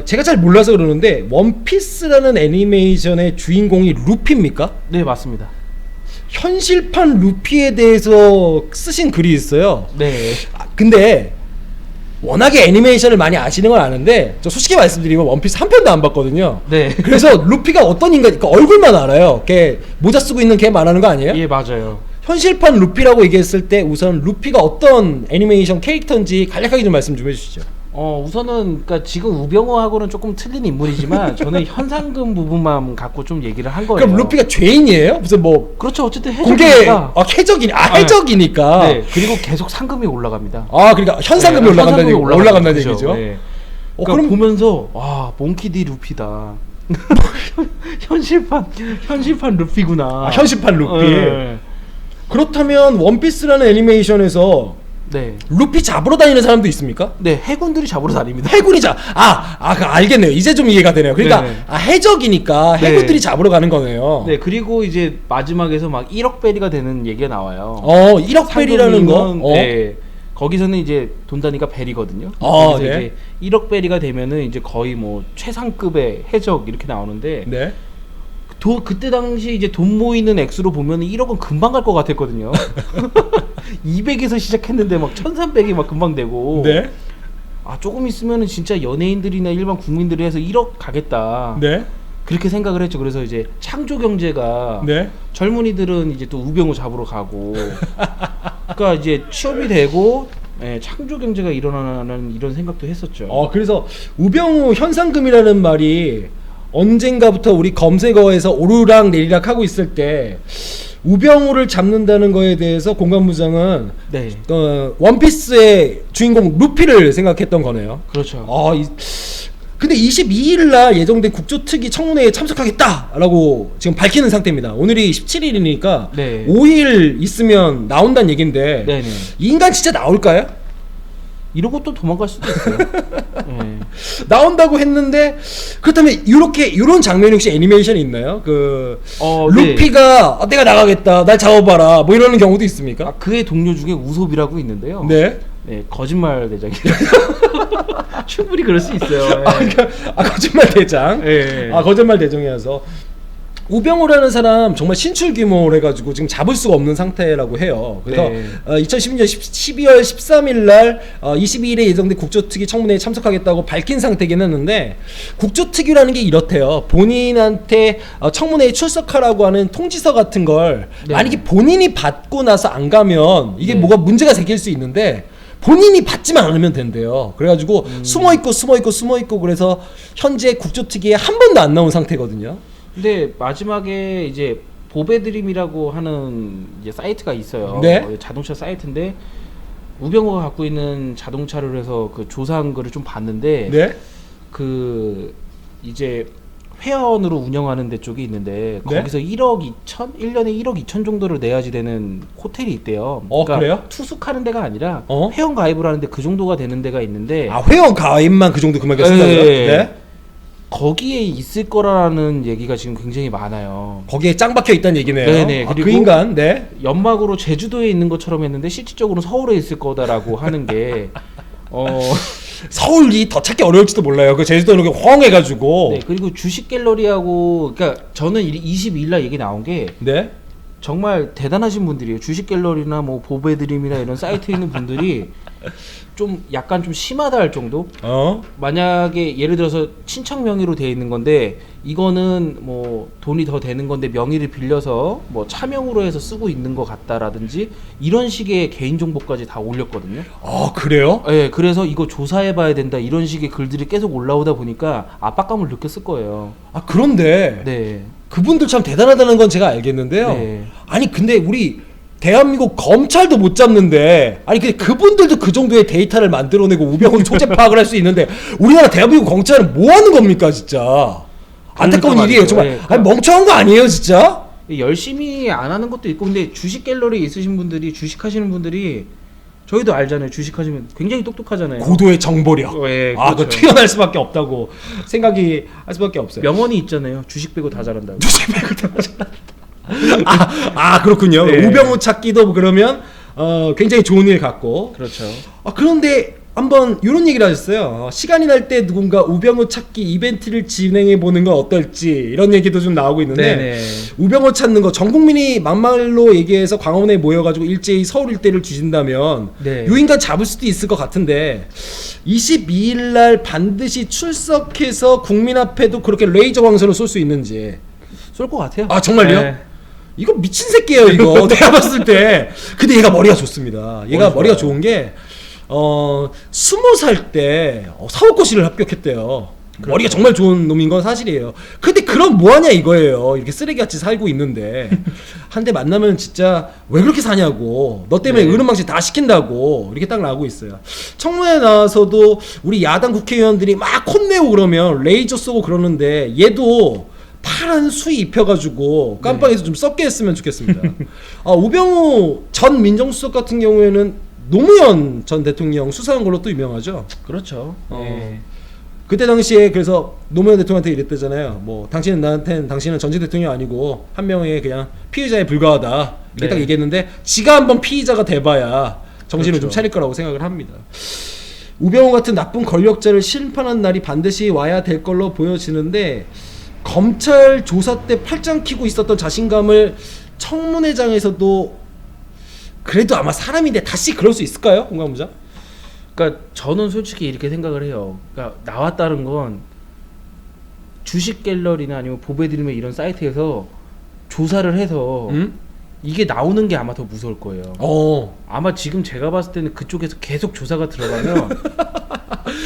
S1: 제가 잘 몰라서 그러는데 원피스라는 애니메이션의 주인공이 루피입니까?
S2: 네, 맞습니다.
S1: 현실판 루피에 대해서 쓰신 글이 있어요.
S2: 네.
S1: 근데 워낙에 애니메이션을 많이 아시는 건 아는데 저 솔직히 말씀드리면 원피스 한 편도 안 봤거든요.
S2: 네.
S1: 그래서 루피가 어떤 인간, 그러니까 얼굴만 알아요. 걔 모자 쓰고 있는 걔 말하는 거 아니에요?
S2: 예, 맞아요.
S1: 현실판 루피라고 얘기했을 때 우선 루피가 어떤 애니메이션 캐릭터인지 간략하게 좀 말씀 좀 해주시죠.
S2: 우선은 그러니까 지금 우병우하고는 조금 틀린 인물이지만 저는 현상금 부분만 갖고 좀 얘기를 한 거예요.
S1: 그럼 루피가 죄인이에요? 무슨 뭐
S2: 그렇죠. 어쨌든
S1: 공개
S2: 해적이니까.
S1: 해적이니까.
S2: 네. 그리고 계속 상금이 올라갑니다.
S1: 그러니까 현상금이
S2: 네,
S1: 올라간다는
S2: 현상금이
S1: 올라간다는
S2: 그죠.
S1: 얘기죠.
S2: 네. 그러니까
S1: 그럼
S2: 보면서 와 몽키디 루피다. 현실판 루피구나.
S1: 현실판 루피.
S2: 네.
S1: 그렇다면 원피스라는 애니메이션에서
S2: 네.
S1: 루피 잡으러 다니는 사람도 있습니까?
S2: 네, 해군들이 잡으러 다닙니다.
S1: 해군이 알겠네요. 이제 좀 이해가 되네요. 그러니까
S2: 네네.
S1: 해적이니까
S2: 네.
S1: 해군들이 잡으러 가는 거네요.
S2: 네, 그리고 이제 마지막에서 막 1억 베리가 되는 얘기가 나와요.
S1: 1억 베리라는 거?
S2: 네. 거기서는 이제 돈 단위가 베리거든요. 그래서
S1: 네.
S2: 이제 1억 베리가 되면은 이제 거의 뭐 최상급의 해적 이렇게 나오는데
S1: 네.
S2: 그때 당시 이제 돈 모이는 액수로 보면 1억은 금방 갈 것 같았거든요. 200에서 시작했는데 막 1300이 막 금방 되고.
S1: 네.
S2: 조금 있으면은 진짜 연예인들이나 일반 국민들이 해서 1억 가겠다.
S1: 네.
S2: 그렇게 생각을 했죠. 그래서 이제 창조 경제가
S1: 네.
S2: 젊은이들은 이제 또 우병우 잡으러 가고, 그러니까 이제 취업이 되고, 창조 경제가 일어나는 이런 생각도 했었죠.
S1: 그래서 우병우 현상금이라는 말이 언젠가부터 우리 검색어에서 오르락 내리락 하고 있을 때 우병우를 잡는다는 거에 대해서 공감부장은
S2: 네,
S1: 원피스의 주인공 루피를 생각했던 거네요.
S2: 그렇죠.
S1: 근데 22일 날 예정된 국조특위 청문회에 참석하겠다라고 지금 밝히는 상태입니다. 오늘이 17일이니까
S2: 네.
S1: 5일 있으면 나온다는 얘긴데
S2: 네네.
S1: 이 인간 진짜 나올까요?
S2: 이러고 또 도망갈 수도 있어요. 네.
S1: 나온다고 했는데 그렇다면 이런 장면이 혹시 애니메이션이 있나요?
S2: 네.
S1: 루피가 내가 나가겠다, 날 잡아봐라, 뭐 이러는 경우도 있습니까?
S2: 그의 동료 중에 우솝이라고 있는데요.
S1: 네.
S2: 네, 거짓말 대장이에요. 충분히 그럴 수 있어요.
S1: 거짓말 대장.
S2: 네.
S1: 거짓말 대장이어서 우병우라는 사람 정말 신출 규모로 해가지고 지금 잡을 수가 없는 상태라고 해요. 그래서
S2: 네.
S1: 2012년 12월 13일 날 22일에 예정된 국조특위 청문회에 참석하겠다고 밝힌 상태긴 했는데 국조특위라는 게 이렇대요. 본인한테 청문회에 출석하라고 하는 통지서 같은 걸
S2: 네.
S1: 만약에 본인이 받고 나서 안 가면 이게
S2: 네.
S1: 뭐가 문제가 생길 수 있는데 본인이 받지만 않으면 된대요. 그래가지고 숨어있고 그래서 현재 국조특위에 한 번도 안 나온 상태거든요.
S2: 근데 마지막에 이제 보배드림이라고 하는 이제 사이트가 있어요.
S1: 네.
S2: 자동차 사이트인데 우병우가 갖고 있는 자동차를 해서 그 조사한 거를 좀 봤는데
S1: 네.
S2: 그 이제 회원으로 운영하는 데 쪽이 있는데
S1: 네?
S2: 거기서 1억 2천? 1년에 1억 2천 정도를 내야지 되는 호텔이 있대요.
S1: 그래요?
S2: 투숙하는 데가 아니라
S1: 어?
S2: 회원 가입을 하는데 그 정도가 되는 데가 있는데
S1: 회원 가입만 그 정도 금액을 쓴다고요? 네.
S2: 거기에 있을 거라는 얘기가 지금 굉장히 많아요.
S1: 거기에 짱 박혀 있다는 얘기네요.
S2: 네네.
S1: 그
S2: 그리고
S1: 인간, 네.
S2: 연막으로 제주도에 있는 것처럼 했는데 실질적으로 서울에 있을 거다라고 하는 게
S1: 서울이 더 찾기 어려울지도 몰라요. 그 제주도는 이렇게 헝해가지고.
S2: 네, 그리고 주식 갤러리하고 그러니까 저는 22일 날 얘기 나온 게
S1: 네.
S2: 정말 대단하신 분들이에요. 주식 갤러리나 뭐 보배드림이나 이런 사이트에 있는 분들이 좀 약간 좀 심하다 할 정도. 만약에 예를 들어서 친척 명의로 돼 있는 건데 이거는 뭐 돈이 더 되는 건데 명의를 빌려서 뭐 차명으로 해서 쓰고 있는 것 같다라든지 이런 식의 개인 정보까지 다 올렸거든요.
S1: 그래요?
S2: 네, 그래서 이거 조사해봐야 된다 이런 식의 글들이 계속 올라오다 보니까 압박감을 느꼈을 거예요.
S1: 그런데
S2: 네.
S1: 그분들 참 대단하다는 건 제가 알겠는데요.
S2: 네.
S1: 아니 근데 우리 대한민국 검찰도 못 잡는데 근데 그분들도 그 정도의 데이터를 만들어내고 우병우 초제 파악을 할 수 있는데 우리나라 대한민국 검찰은 뭐 하는 겁니까 진짜? 안타까운
S2: 그러니까
S1: 일이에요
S2: 말이죠.
S1: 정말.
S2: 네,
S1: 멍청한 거 아니에요 진짜?
S2: 열심히 안 하는 것도 있고 근데 주식 갤러리 있으신 분들이 주식하시는 분들이 저희도 알잖아요. 주식하시면 굉장히 똑똑하잖아요.
S1: 고도의 정보력.
S2: 네,
S1: 그거
S2: 그렇죠.
S1: 튀어날 수밖에 없다고 생각이 할 수밖에 없어요.
S2: 명언이 있잖아요. 주식 빼고 다 잘한다고.
S1: 주식 빼고 다 잘한다. 그렇군요.
S2: 네.
S1: 우병우 찾기도 그러면 굉장히 좋은 일 같고.
S2: 그렇죠.
S1: 그런데 한번 이런 얘기를 하셨어요. 시간이 날 때 누군가 우병우 찾기 이벤트를 진행해 보는 건 어떨지 이런 얘기도 좀 나오고 있는데
S2: 네네.
S1: 우병우 찾는 거 전 국민이 막말로 얘기해서 광화문에 모여가지고 일제히 서울 일대를 뒤진다면
S2: 네.
S1: 유인간 잡을 수도 있을 것 같은데 22일 날 반드시 출석해서 국민 앞에도 그렇게 레이저 광선을 쏠 수 있는지.
S2: 쏠 것 같아요.
S1: 정말요?
S2: 네.
S1: 이거 미친 새끼예요 이거. 내가 봤을 때. 근데 얘가 머리가 좋습니다. 얘가 머리가
S2: 좋아요.
S1: 좋은 게 20살 때 사법고시를 합격했대요.
S2: 그렇죠.
S1: 머리가 정말 좋은 놈인 건 사실이에요. 근데 그럼 뭐하냐 이거예요. 이렇게 쓰레기같이 살고 있는데 한 대 만나면 진짜 왜 그렇게 사냐고, 너 때문에
S2: 네.
S1: 으름방식 다 시킨다고 이렇게 딱 나오고 있어요. 청문회 나와서도 우리 야당 국회의원들이 막 콧내고 그러면 레이저 쏘고 그러는데 얘도 파란 수의 입혀가지고 깜빵에서 좀 썩게 했으면 좋겠습니다. 우병우 전 민정수석 같은 경우에는 노무현 전 대통령 수사한 걸로 또 유명하죠.
S2: 그렇죠. 네.
S1: 그때 당시에 그래서 노무현 대통령한테 이랬대잖아요. 뭐 당신은 전직 대통령 아니고 한 명의 그냥 피의자에 불과하다 이렇게
S2: 네.
S1: 딱 얘기했는데 지가 한번 피의자가 돼봐야 정신을 좀
S2: 그렇죠.
S1: 차릴 거라고 생각을 합니다. 우병우 같은 나쁜 권력자를 심판한 날이 반드시 와야 될 걸로 보여지는데 검찰 조사 때 팔짱 끼고 있었던 자신감을 청문회장에서도 그래도 아마 사람인데 다시 그럴 수 있을까요? 공감부장?
S2: 그러니까 저는 솔직히 이렇게 생각을 해요. 그러니까 나왔다는 건 주식 갤러리나 아니면 보배드림의 이런 사이트에서 조사를 해서 이게 나오는 게 아마 더 무서울 거예요. 아마 지금 제가 봤을 때는 그쪽에서 계속 조사가 들어가면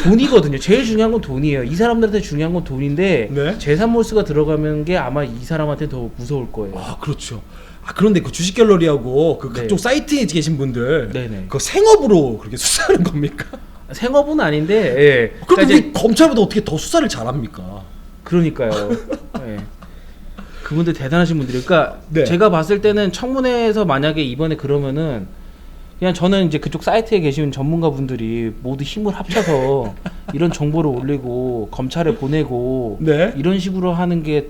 S2: 돈이거든요. 제일 중요한 건 돈이에요. 이 사람들한테 중요한 건 돈인데
S1: 네.
S2: 재산 몰수가 들어가는 게 아마 이 사람한테 더 무서울 거예요.
S1: 그렇죠. 그런데 그 주식 갤러리하고 그
S2: 네.
S1: 각종 사이트에 계신 분들
S2: 네네.
S1: 그 생업으로 그렇게 수사하는 겁니까?
S2: 생업은 아닌데, 예.
S1: 그럼
S2: 그러니까
S1: 우리 검찰보다 어떻게 더 수사를 잘합니까?
S2: 그러니까요. 예. 그분들 대단하신 분들이. 그러니까
S1: 네.
S2: 제가 봤을 때는 청문회에서 만약에 이번에 그러면은 그냥 저는 이제 그쪽 사이트에 계신 전문가분들이 모두 힘을 합쳐서 이런 정보를 올리고 검찰에 보내고
S1: 네.
S2: 이런 식으로 하는 게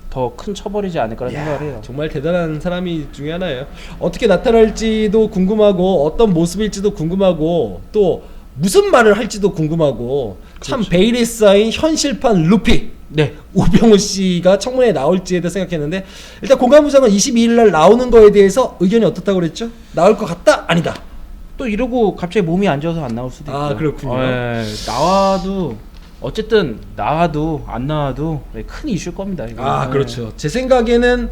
S2: 더 큰 처벌이지 않을까라는 생각을 해요.
S1: 정말 대단한 사람이 중에 하나예요. 어떻게 나타날지도 궁금하고 어떤 모습일지도 궁금하고 또 무슨 말을 할지도 궁금하고 참
S2: 그렇죠.
S1: 베일에 쌓인 현실판 루피
S2: 네.
S1: 우병우 씨가 청문회에 나올지에 대해 생각했는데 일단 공감부장은 22일 날 나오는 거에 대해서 의견이 어떻다고 그랬죠? 나올 것 같다? 아니다?
S2: 또 이러고 갑자기 몸이 안 좋아서 안 나올 수도 있고.
S1: 그렇군요.
S2: 나와도 어쨌든 나와도 안 나와도 큰 이슈일 겁니다. 이거.
S1: 그렇죠. 제 생각에는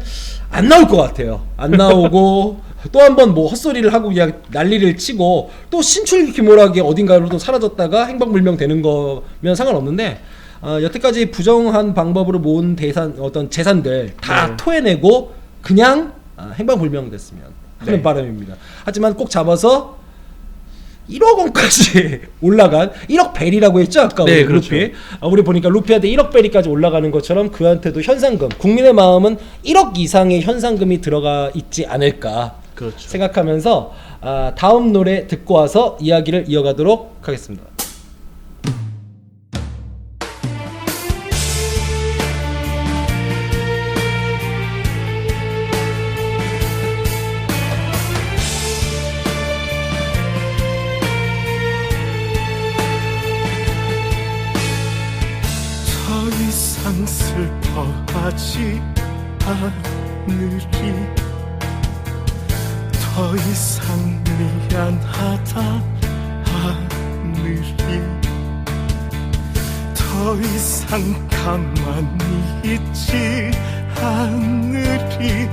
S1: 안 나올 것 같아요. 안 나오고 또 한 번 뭐 헛소리를 하고 그냥 난리를 치고 또 신출귀몰하게 어딘가로 또 사라졌다가 행방불명 되는 거면 상관없는데 여태까지 부정한 방법으로 모은 어떤 재산들 다
S2: 네.
S1: 토해내고 그냥 행방불명 됐으면 하는
S2: 네.
S1: 바람입니다. 하지만 꼭 잡아서 1억 원까지 올라간 1억 벨이라고 했죠 아까
S2: 네,
S1: 우리
S2: 그렇죠.
S1: 루피. 우리 보니까 루피한테 1억 벨이까지 올라가는 것처럼 그한테도 현상금, 국민의 마음은 1억 이상의 현상금이 들어가 있지 않을까
S2: 그렇죠.
S1: 생각하면서 다음 노래 듣고 와서 이야기를 이어가도록 하겠습니다.
S3: 더 이상 슬퍼하지 않으리 더 이상 미안하다 않으리 더 이상 가만히 있지 않으리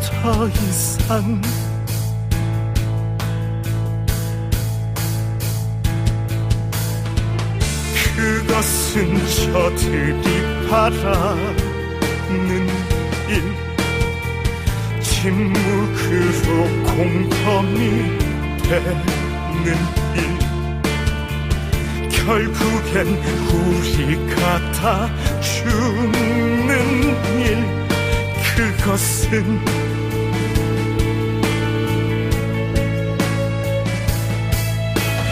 S3: 더 이상 그것은 저들이 바라는 일 침묵으로 공범이 되는 일 결국엔 우리가 다 죽는 일 그것은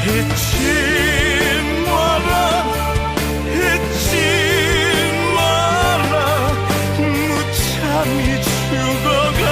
S3: 잊지 마라 잊지 마라 무참히 죽어가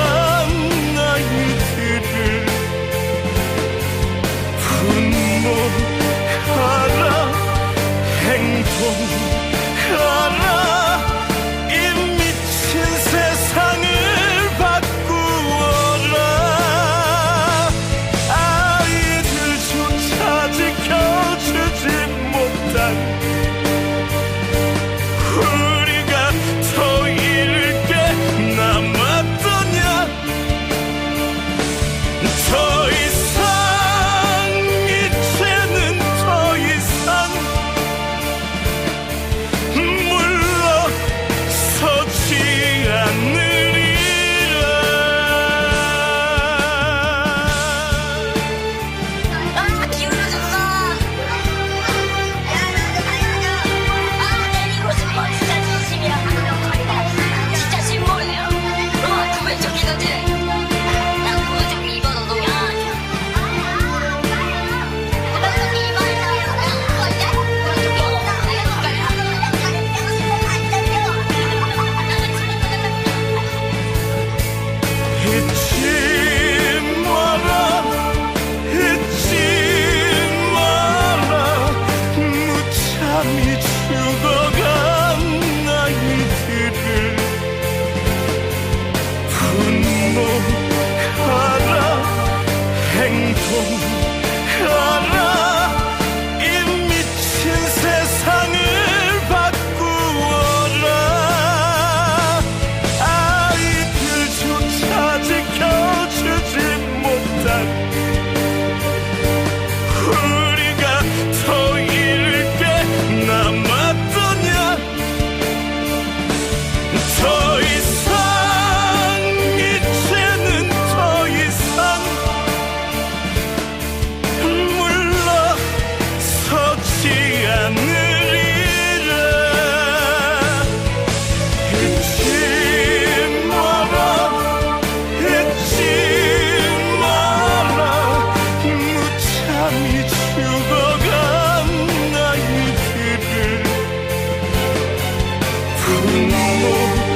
S3: 분노하라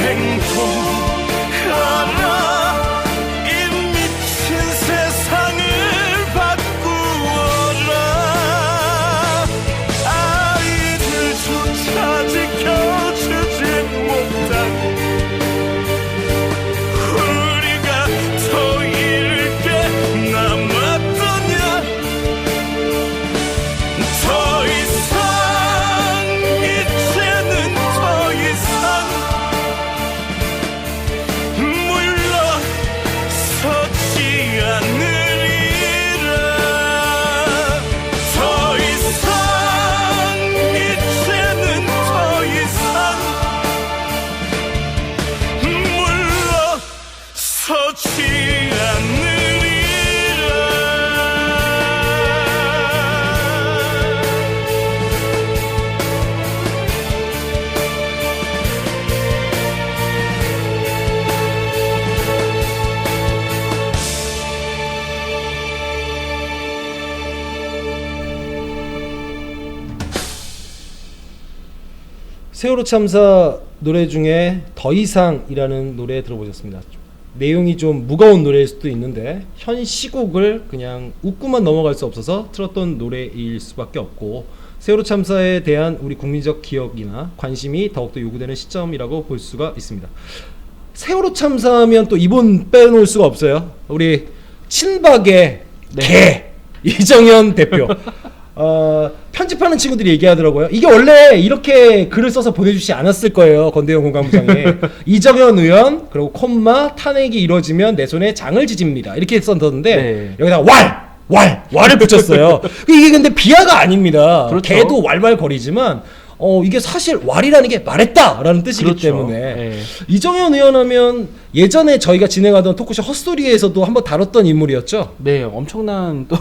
S3: 행동하라 이 미친 세상을 바꾸어라 아이들조차 지켜주지 못한 우리가 더 잃을 게 남았더냐 더 이상 이제는 더 이상 물러서지 않으리라 더 이상 이제는 더 이상 물러서지 않으리라
S1: 세월호 참사 노래 중에 더 이상이라는 노래 들어보셨습니다. 내용이 좀 무거운 노래일 수도 있는데 현 시국을 그냥 웃고만 넘어갈 수 없어서 틀었던 노래일 수밖에 없고 세월호 참사에 대한 우리 국민적 기억이나 관심이 더욱더 요구되는 시점이라고 볼 수가 있습니다. 세월호 참사하면 또 이분 빼놓을 수가 없어요. 우리 친박의 개 이정현 대표. 편집하는 친구들이 얘기하더라고요. 이게 원래 이렇게 글을 써서 보내주지 않았을 거예요. 권대영 공감부장이. 이정현 의원 그리고 콤마 탄핵이 이루어지면 내 손에 장을 지집니다. 이렇게 썼는데
S2: 네.
S1: 여기다가 왈을 붙였어요. 이게 근데 비하가 아닙니다.
S2: 그렇죠.
S1: 개도 왈왈거리지만 이게 사실 왈이라는 게 말했다라는 뜻이기
S2: 그렇죠.
S1: 때문에
S2: 네.
S1: 이정현 의원 하면 예전에 저희가 진행하던 토크쇼 헛소리에서도 한번 다뤘던 인물이었죠.
S2: 네, 엄청난 또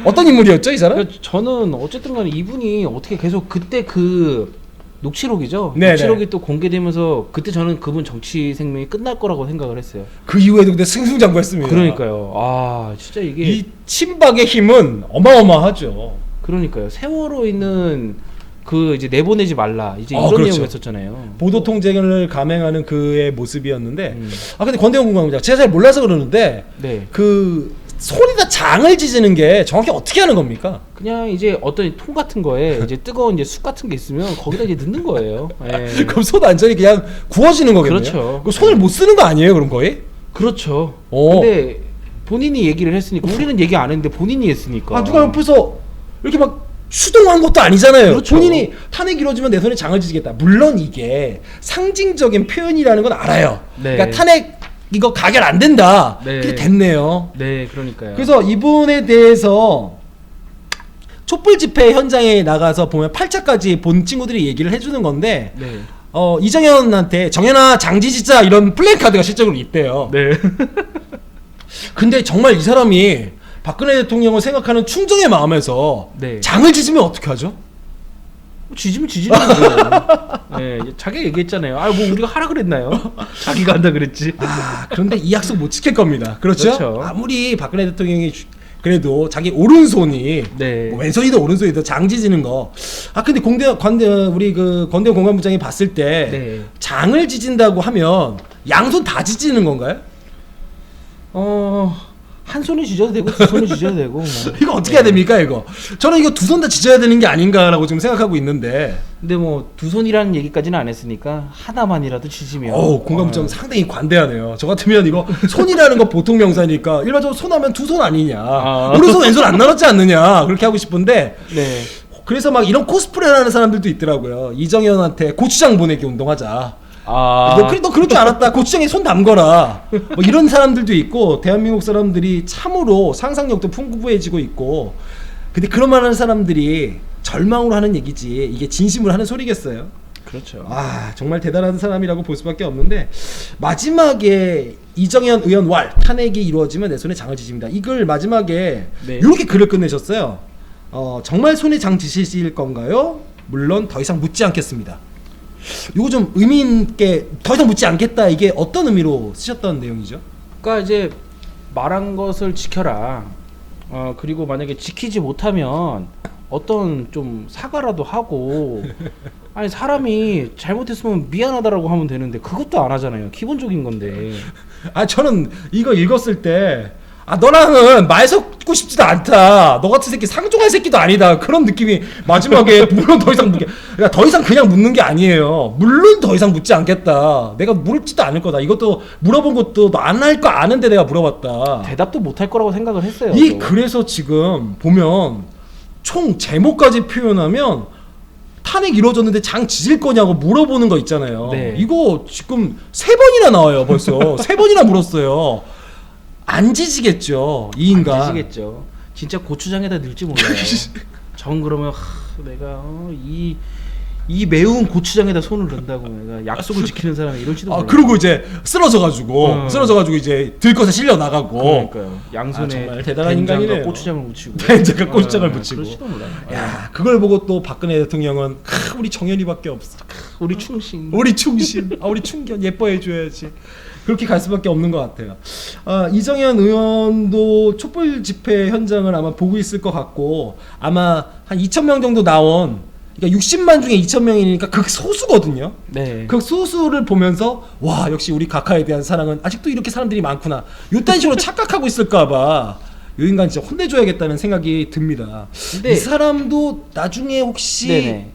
S1: 어떤 인물이었죠, 이 사람?
S2: 그러니까 저는 어쨌든 간에 이분이 어떻게 계속 그때 그 녹취록이죠.
S1: 네네.
S2: 녹취록이 또 공개되면서 그때 저는 그분 정치 생명이 끝날 거라고 생각을 했어요.
S1: 그 이후에도 근데 승승장구했습니다.
S2: 그러니까요. 아 진짜 이게
S1: 이 친박의 힘은 어마어마하죠.
S2: 그러니까요. 세월호 있는 그 이제 내보내지 말라 이제 이런
S1: 그렇죠.
S2: 내용이었었잖아요.
S1: 보도 통제를 감행하는 그의 모습이었는데 근데 권대영 공감부장 제가 잘 몰라서 그러는데
S2: 네.
S1: 그 손에다 장을 지지는 게 정확히 어떻게 하는 겁니까?
S2: 그냥 이제 어떤 통 같은 거에 이제 뜨거운 이제 쑥 같은 게 있으면 거기다 이제 넣는 거예요. 예.
S1: 그럼 손 완전히 그냥 구워지는 거겠네요.
S2: 그렇죠.
S1: 그 손을 못 쓰는 거 아니에요, 그럼 거의?
S2: 그렇죠.
S1: 오.
S2: 근데 본인이 얘기를 했으니까 우리는 얘기 안 했는데 본인이 했으니까.
S1: 누가 옆에서 이렇게 막 수동한 것도 아니잖아요.
S2: 그렇죠.
S1: 본인이 탄핵 이루어지면 내 손에 장을 지지겠다. 물론 이게 상징적인 표현이라는 건 알아요.
S2: 네.
S1: 그러니까 탄핵 이거 가결 안 된다.
S2: 네.
S1: 그게 됐네요.
S2: 네, 그러니까요.
S1: 그래서 이분에 대해서 촛불 집회 현장에 나가서 보면 8차까지 본 친구들이 얘기를 해주는 건데
S2: 네.
S1: 이정현한테 정현아 장지 짓자 이런 플래카드가 실제로 있대요.
S2: 네.
S1: 근데 정말 이 사람이 박근혜 대통령을 생각하는 충정의 마음에서
S2: 네.
S1: 장을 지지면 어떻게 하죠?
S2: 지지면 지지는 거예요. 네, 자기가 얘기했잖아요. 뭐 우리가 하라 그랬나요? 자기가 한다 그랬지.
S1: 그런데 이 약속 못 지킬 겁니다. 그렇죠?
S2: 그렇죠.
S1: 아무리 박근혜 대통령이 그래도 자기 오른손이
S2: 네.
S1: 뭐 왼손이든 오른손이든 장지지는 거. 근데 우리 그 권대영 공관부장이 봤을 때
S2: 네.
S1: 장을 지진다고 하면 양손 다 지지는 건가요?
S2: 한 손에 지져도 되고 두 손에 지져도 되고. 뭐.
S1: 이거 어떻게 해야 됩니까 이거? 저는 이거 두 손 다 지져야 되는 게 아닌가라고 지금 생각하고 있는데.
S2: 근데 뭐 두 손이라는 얘기까지는 안 했으니까 하나만이라도 지지면.
S1: 공감부장 상당히 관대하네요. 저 같으면 이거 손이라는 거 보통 명사니까 일반적으로 손 하면 두 손 아니냐. 오른손 왼손 안 나눴지 않느냐. 그렇게 하고 싶은데.
S2: 네.
S1: 그래서 막 이런 코스프레를 하는 사람들도 있더라고요. 이정현한테 고추장 보내기 운동하자. 너 그럴 줄 알았다. 고추장에 손 담거라. 뭐 이런 사람들도 있고 대한민국 사람들이 참으로 상상력도 풍부해지고 있고. 근데 그런 말 하는 사람들이 절망으로 하는 얘기지 이게 진심으로 하는 소리겠어요?
S2: 그렇죠.
S1: 정말 대단한 사람이라고 볼 수밖에 없는데 마지막에 이정현 의원 왈 탄핵이 이루어지면 내 손에 장을 지집니다. 이걸 마지막에
S2: 네.
S1: 이렇게 글을 끝내셨어요. 정말 손에 장 지실 건가요? 물론 더 이상 묻지 않겠습니다. 이거 좀 의미 있게 더 이상 묻지 않겠다. 이게 어떤 의미로 쓰셨던 내용이죠?
S2: 그러니까 이제 말한 것을 지켜라. 그리고 만약에 지키지 못하면 어떤 좀 사과라도 하고 아니 사람이 잘못했으면 미안하다라고 하면 되는데 그것도 안 하잖아요. 기본적인 건데.
S1: 아 저는 이거 읽었을 때 아 너랑은 말 섞고 싶지도 않다. 너 같은 새끼 상종할 새끼도 아니다. 그런 느낌이 마지막에 물론 더 이상 그러니까 더 이상 그냥 묻는 게 아니에요. 물론 더 이상 묻지 않겠다. 내가 물지도 않을 거다. 이것도 물어본 것도 너 안 할 거 아는데 내가 물어봤다.
S2: 대답도 못 할 거라고 생각을 했어요.
S1: 이 그래서 지금 보면 총 제목까지 표현하면 탄핵 이루어졌는데 장 지질 거냐고 물어보는 거 있잖아요.
S2: 네.
S1: 이거 지금 3번이나 나와요. 벌써 3번이나 물었어요. 안 지지겠죠 이 인간.
S2: 안 되시겠죠. 진짜 고추장에다 넣을지 몰라요. 전 그러면 내가 이 매운 고추장에다 손을 넣는다고 내가 약속을 지키는 사람이 이럴지도 몰라요.
S1: 그리고 이제 쓰러져가지고 이제 들것에 실려 나가고.
S2: 그러니까요. 양손에
S1: 정말 대단한
S2: 된장과
S1: 인간이네요.
S2: 고추장을 묻히고.
S1: 된장과 고추장을 묻히고.
S2: 그럴지도 몰라요.
S1: 야 그걸 보고 또 박근혜 대통령은 우리 정연이밖에 없어.
S2: 우리 충신.
S1: 우리 충신, 우리 충견 예뻐해줘야지. 그렇게 갈 수밖에 없는 것 같아요. 이정현 의원도 촛불 집회 현장을 아마 보고 있을 것 같고 아마 한 2,000명 정도 나온 그러니까 60만 중에 2,000명이니까 극소수거든요.
S2: 네.
S1: 극소수를 보면서 와 역시 우리 각하에 대한 사랑은 아직도 이렇게 사람들이 많구나. 요딴 식으로 착각하고 있을까봐 이 인간 진짜 혼내줘야겠다는 생각이 듭니다.
S2: 근데
S1: 이 사람도 나중에 혹시
S2: 네네.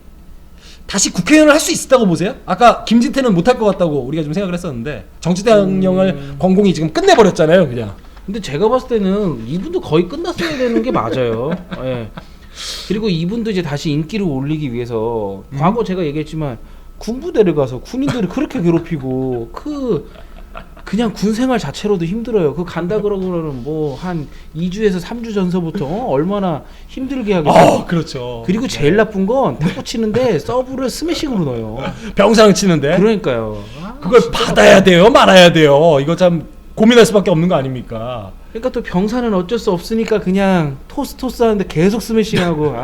S1: 다시 국회의원을 할 수 있다고 보세요? 아까 김진태는 못할 것 같다고 우리가 좀 생각을 했었는데 정치대통령을 건공이 지금 끝내버렸잖아요 그냥.
S2: 근데 제가 봤을 때는 이분도 거의 끝났어야 되는 게 맞아요. 예. 그리고 이분도 이제 다시 인기를 올리기 위해서 과거 제가 얘기했지만 군부대를 가서 군인들을 그렇게 괴롭히고 그냥 군 생활 자체로도 힘들어요. 그 간다 그러고는 뭐 한 2주에서 3주 전서부터 얼마나 힘들게 하겠어요.
S1: 그렇죠.
S2: 그리고 제일 나쁜 건 탁구 치는데 서브를 스매싱으로 넣어요.
S1: 병상 치는데
S2: 그러니까요.
S1: 그걸 받아야 돼요 말아야 돼요. 이거 참 고민할 수밖에 없는 거 아닙니까?
S2: 그러니까 또 병사는 어쩔 수 없으니까 그냥 토스 하는데 계속 스매싱하고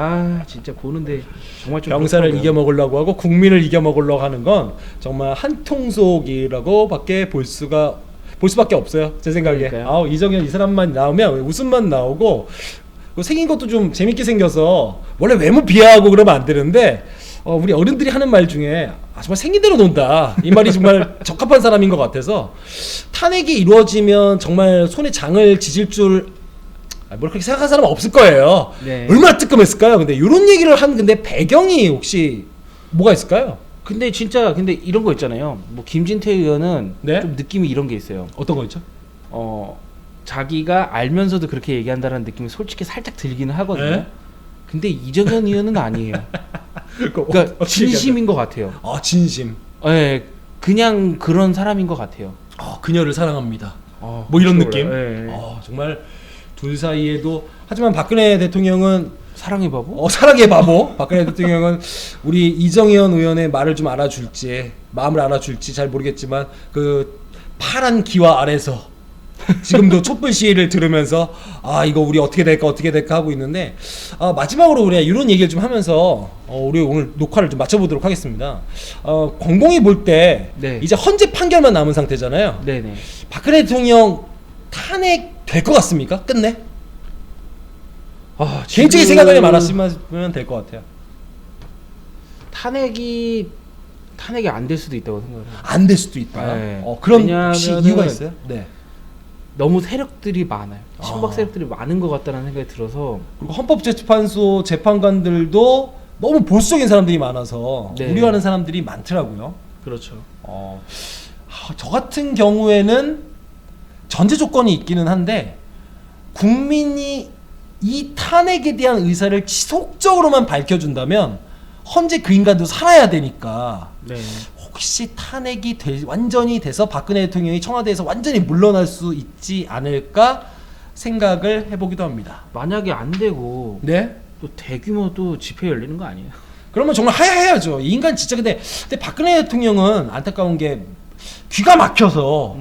S2: 진짜 보는데 정말 좀
S1: 병사를
S2: 그렇더라고요.
S1: 이겨먹으려고 하고 국민을 이겨먹으려고 하는 건 정말 한통속이라고밖에 볼 수밖에 없어요 제 생각에.
S2: 그러니까요.
S1: 이정현 이 사람만 나오면 웃음만 나오고 생긴 것도 좀 재밌게 생겨서 원래 외모 비하하고 그러면 안 되는데 우리 어른들이 하는 말 중에 정말 생긴 대로 논다 이 말이 정말 적합한 사람인 것 같아서 탄핵이 이루어지면 정말 손에 장을 지질 줄 뭐 그렇게 생각하는 사람은 없을 거예요.
S2: 네.
S1: 얼마나 뜨끔했을까요? 근데 이런 얘기를 한 근데 배경이 혹시 뭐가 있을까요?
S2: 근데 이런 거 있잖아요. 뭐 김진태 의원은
S1: 네?
S2: 좀 느낌이 이런 게 있어요.
S1: 어떤 거 있죠?
S2: 자기가 알면서도 그렇게 얘기한다는 느낌이 솔직히 살짝 들기는 하거든요.
S1: 네?
S2: 근데 이정현 의원은 아니에요. 그러니까
S1: 어떻게
S2: 진심인 것 같아요.
S1: 진심.
S2: 예, 그냥 그런 사람인 것 같아요.
S1: 그녀를 사랑합니다. 뭐 이런
S2: 그렇죠,
S1: 느낌?
S2: 예.
S1: 정말 둘 사이에도 하지만 박근혜 대통령은
S2: 사랑의 바보?
S1: 사랑의 바보. 박근혜 대통령은 우리 이정현 의원의 말을 좀 알아줄지 마음을 알아줄지 잘 모르겠지만 그 파란 기와 아래서 지금도 촛불 시위를 들으면서 이거 우리 어떻게 될까 하고 있는데 마지막으로 우리 이런 얘기를 좀 하면서 우리 오늘 녹화를 좀 마쳐보도록 하겠습니다. 건공이 볼 때
S2: 네.
S1: 이제 헌재 판결만 남은 상태잖아요.
S2: 네네.
S1: 박근혜 대통령 탄핵 될 것 같습니까? 끝내? 개인적인 생각을 말하시면 될 것 같아요.
S2: 탄핵이 안 될 수도 있다고 생각해요.
S1: 안 될 수도 있다.
S2: 네.
S1: 그런 혹시
S2: 왜냐하면은
S1: 이유가 있어요? 네.
S2: 너무 세력들이 많아요. 친박 세력들이 많은 것 같다는 생각이 들어서.
S1: 그리고 헌법재판소 재판관들도 너무 보수적인 사람들이 많아서
S2: 네.
S1: 우려하는 사람들이 많더라고요.
S2: 그렇죠.
S1: 저 같은 경우에는 전제 조건이 있기는 한데 국민이 이 탄핵에 대한 의사를 지속적으로만 밝혀준다면 헌재 그 인간도 살아야 되니까
S2: 네.
S1: 혹시 탄핵이 완전히 돼서 박근혜 대통령이 청와대에서 완전히 물러날 수 있지 않을까 생각을 해보기도 합니다.
S2: 만약에 안 되고
S1: 네?
S2: 또 대규모 또 집회 열리는 거 아니에요?
S1: 그러면 정말 하야해야죠. 이 인간 진짜 근데 박근혜 대통령은 안타까운 게 귀가 막혀서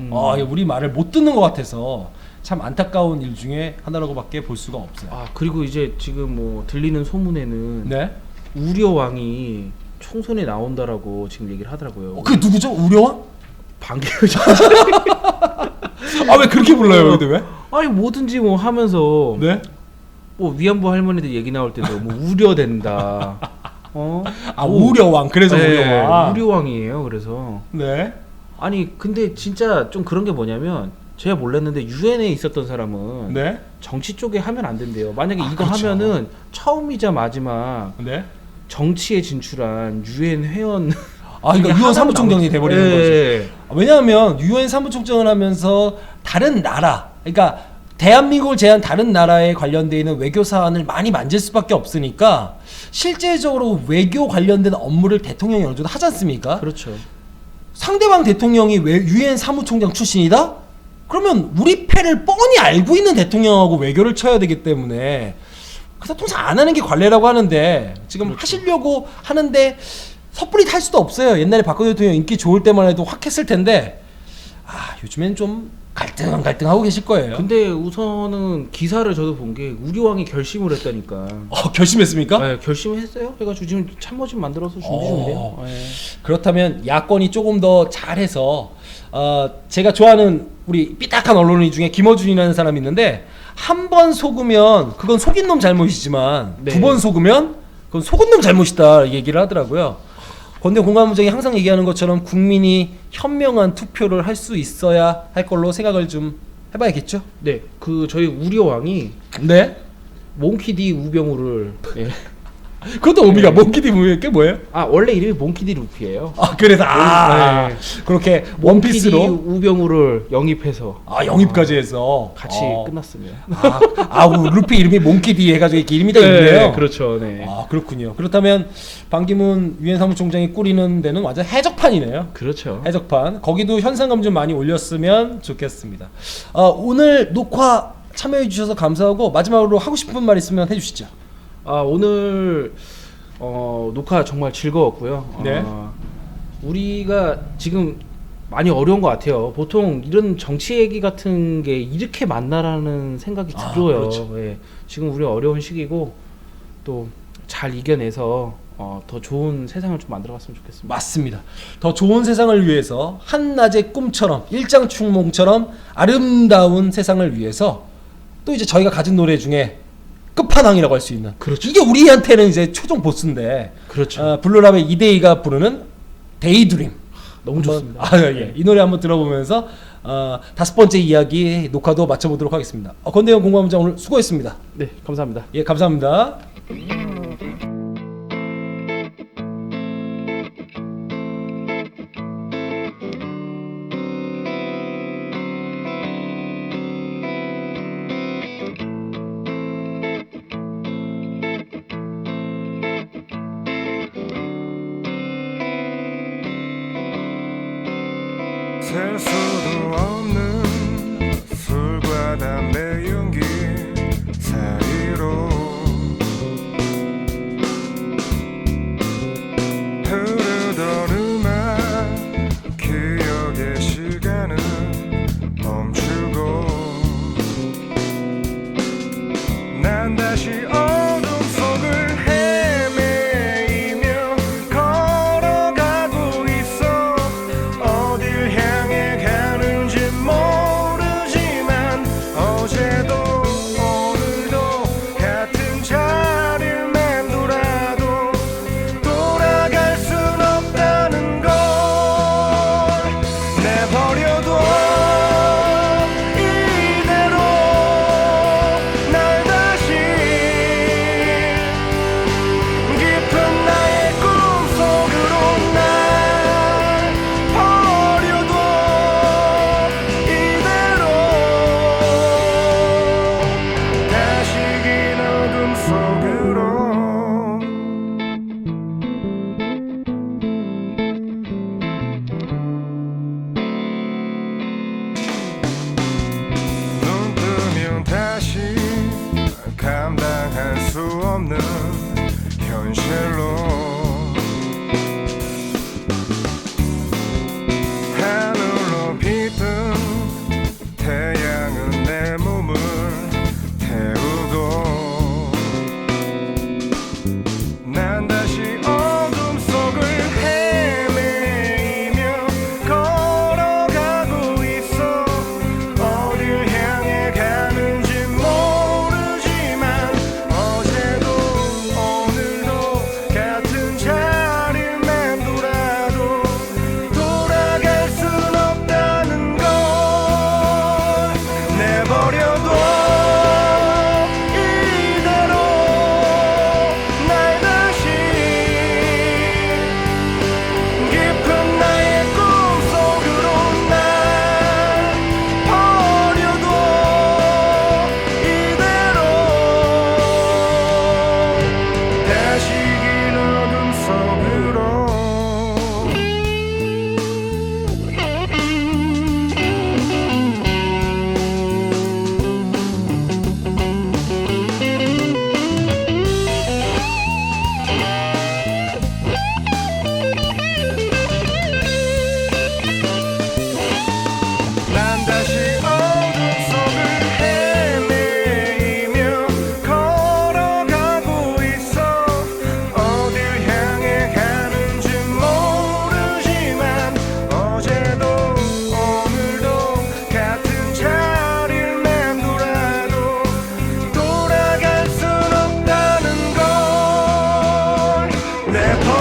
S1: 우리 말을 못 듣는 것 같아서 참 안타까운 일 중에 하나라고밖에 볼 수가 없어요.
S2: 그리고 이제 지금 뭐 들리는 소문에는
S1: 네?
S2: 우려왕이 총선에 나온다라고 지금 얘기를 하더라고요.
S1: 그 누구죠? 우려왕?
S2: 반기의장.
S1: 왜 그렇게 불러요? 근데 왜?
S2: 아니 뭐든지 뭐 하면서
S1: 네?
S2: 뭐 위안부 할머니들 얘기 나올 때 너무 우려된다.
S1: 아 우려왕 그래서
S2: 네,
S1: 우려왕.
S2: 우려왕이에요. 그래서
S1: 네.
S2: 아니 근데 진짜 좀 그런 게 뭐냐면 제가 몰랐는데 유엔에 있었던 사람은
S1: 네.
S2: 정치 쪽에 하면 안 된대요. 만약에 이거
S1: 그렇죠.
S2: 하면은 처음이자 마지막
S1: 네.
S2: 정치에 진출한 유엔 회원
S1: 아 그러니까 유엔 사무총장이 돼버리는
S2: 예.
S1: 거죠. 왜냐하면 유엔 사무총장을 하면서 다른 나라, 그러니까 대한민국을 제한 다른 나라에 관련돼 있는 외교 사안을 많이 만질 수밖에 없으니까 실제적으로 외교 관련된 업무를 대통령이 어느 정도 하지 않습니까?
S2: 그렇죠.
S1: 상대방 대통령이 왜 유엔 사무총장 출신이다? 그러면 우리 패를 뻔히 알고 있는 대통령하고 외교를 쳐야 되기 때문에 그래서 통상 안 하는 게 관례라고 하는데 지금
S2: 그렇죠.
S1: 하시려고 하는데 섣불리 탈 수도 없어요. 옛날에 박근혜 대통령 인기 좋을 때만 해도 확 했을 텐데 요즘엔 좀 갈등하고 계실 거예요.
S2: 근데 우선은 기사를 저도 본 게 우려왕이 결심을 했다니까.
S1: 결심했습니까?
S2: 네, 결심을 했어요. 해가지고 지금 참모진 만들어서 준비 중인데요. 네.
S1: 그렇다면 야권이 조금 더 잘해서 제가 좋아하는 우리 삐딱한 언론인 중에 김어준이라는 사람이 있는데 한 번 속으면 그건 속인 놈 잘못이지만
S2: 네.
S1: 두 번 속으면 그건 속은 놈 잘못이다 얘기를 하더라고요. 권대웅 공감부장이 항상 얘기하는 것처럼 국민이 현명한 투표를 할 수 있어야 할 걸로 생각을 좀 해봐야겠죠?
S2: 네, 그 저희 우려왕이
S1: 네.
S2: 몽키디 우병우를 예.
S1: 그것도 뭡니까? 몽키디 무의 게 뭐예요?
S2: 원래 이름이 몽키디 루피예요.
S1: 그래서
S2: 네.
S1: 그렇게
S2: 몽키디
S1: 원피스로
S2: 우병우를 영입해서
S1: 영입까지 해서
S2: 같이 끝났습니다.
S1: 루피 이름이 몽키디 해가지고 이렇게 이름이 다 있네요.
S2: 그렇죠. 네.
S1: 그렇군요. 그렇다면 반기문 유엔 사무총장이 꾸리는 데는 완전 해적판이네요.
S2: 그렇죠.
S1: 해적판. 거기도 현상금 좀 많이 올렸으면 좋겠습니다. 오늘 녹화 참여해 주셔서 감사하고 마지막으로 하고 싶은 말 있으면 해주시죠.
S2: 오늘 녹화 정말 즐거웠고요.
S1: 네.
S2: 우리가 지금 많이 어려운 것 같아요. 보통 이런 정치 얘기 같은 게 이렇게 만나라는 생각이 들어요.
S1: 그렇죠.
S2: 예. 지금 우리 어려운 시기고 또 잘 이겨내서 더 좋은 세상을 좀 만들어갔으면 좋겠습니다.
S1: 맞습니다. 더 좋은 세상을 위해서 한낮의 꿈처럼 일장춘몽처럼 아름다운 세상을 위해서 또 이제 저희가 가진 노래 중에 끝판왕이라고 할 수 있는
S2: 그렇죠.
S1: 이게 우리한테는 이제 최종 보스인데
S2: 그렇죠.
S1: 블루랍의 이데이가 부르는 데이드림
S2: 너무 좋습니다.
S1: 예. 이 노래 한번 들어보면서 5번째 이야기 녹화도 마쳐보도록 하겠습니다. 권대영 공감부장 오늘 수고했습니다.
S2: 네, 감사합니다.
S1: 예, 감사합니다.
S3: 셀 수도 없는 술과 담배 연기 사이로 흐르던 음악 기억의 시간은 멈추고 난 다시 어둠 속을 헤매이며 걸어가고 있어 어딜 향해 가는지 모르지만 어제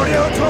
S3: 버려둬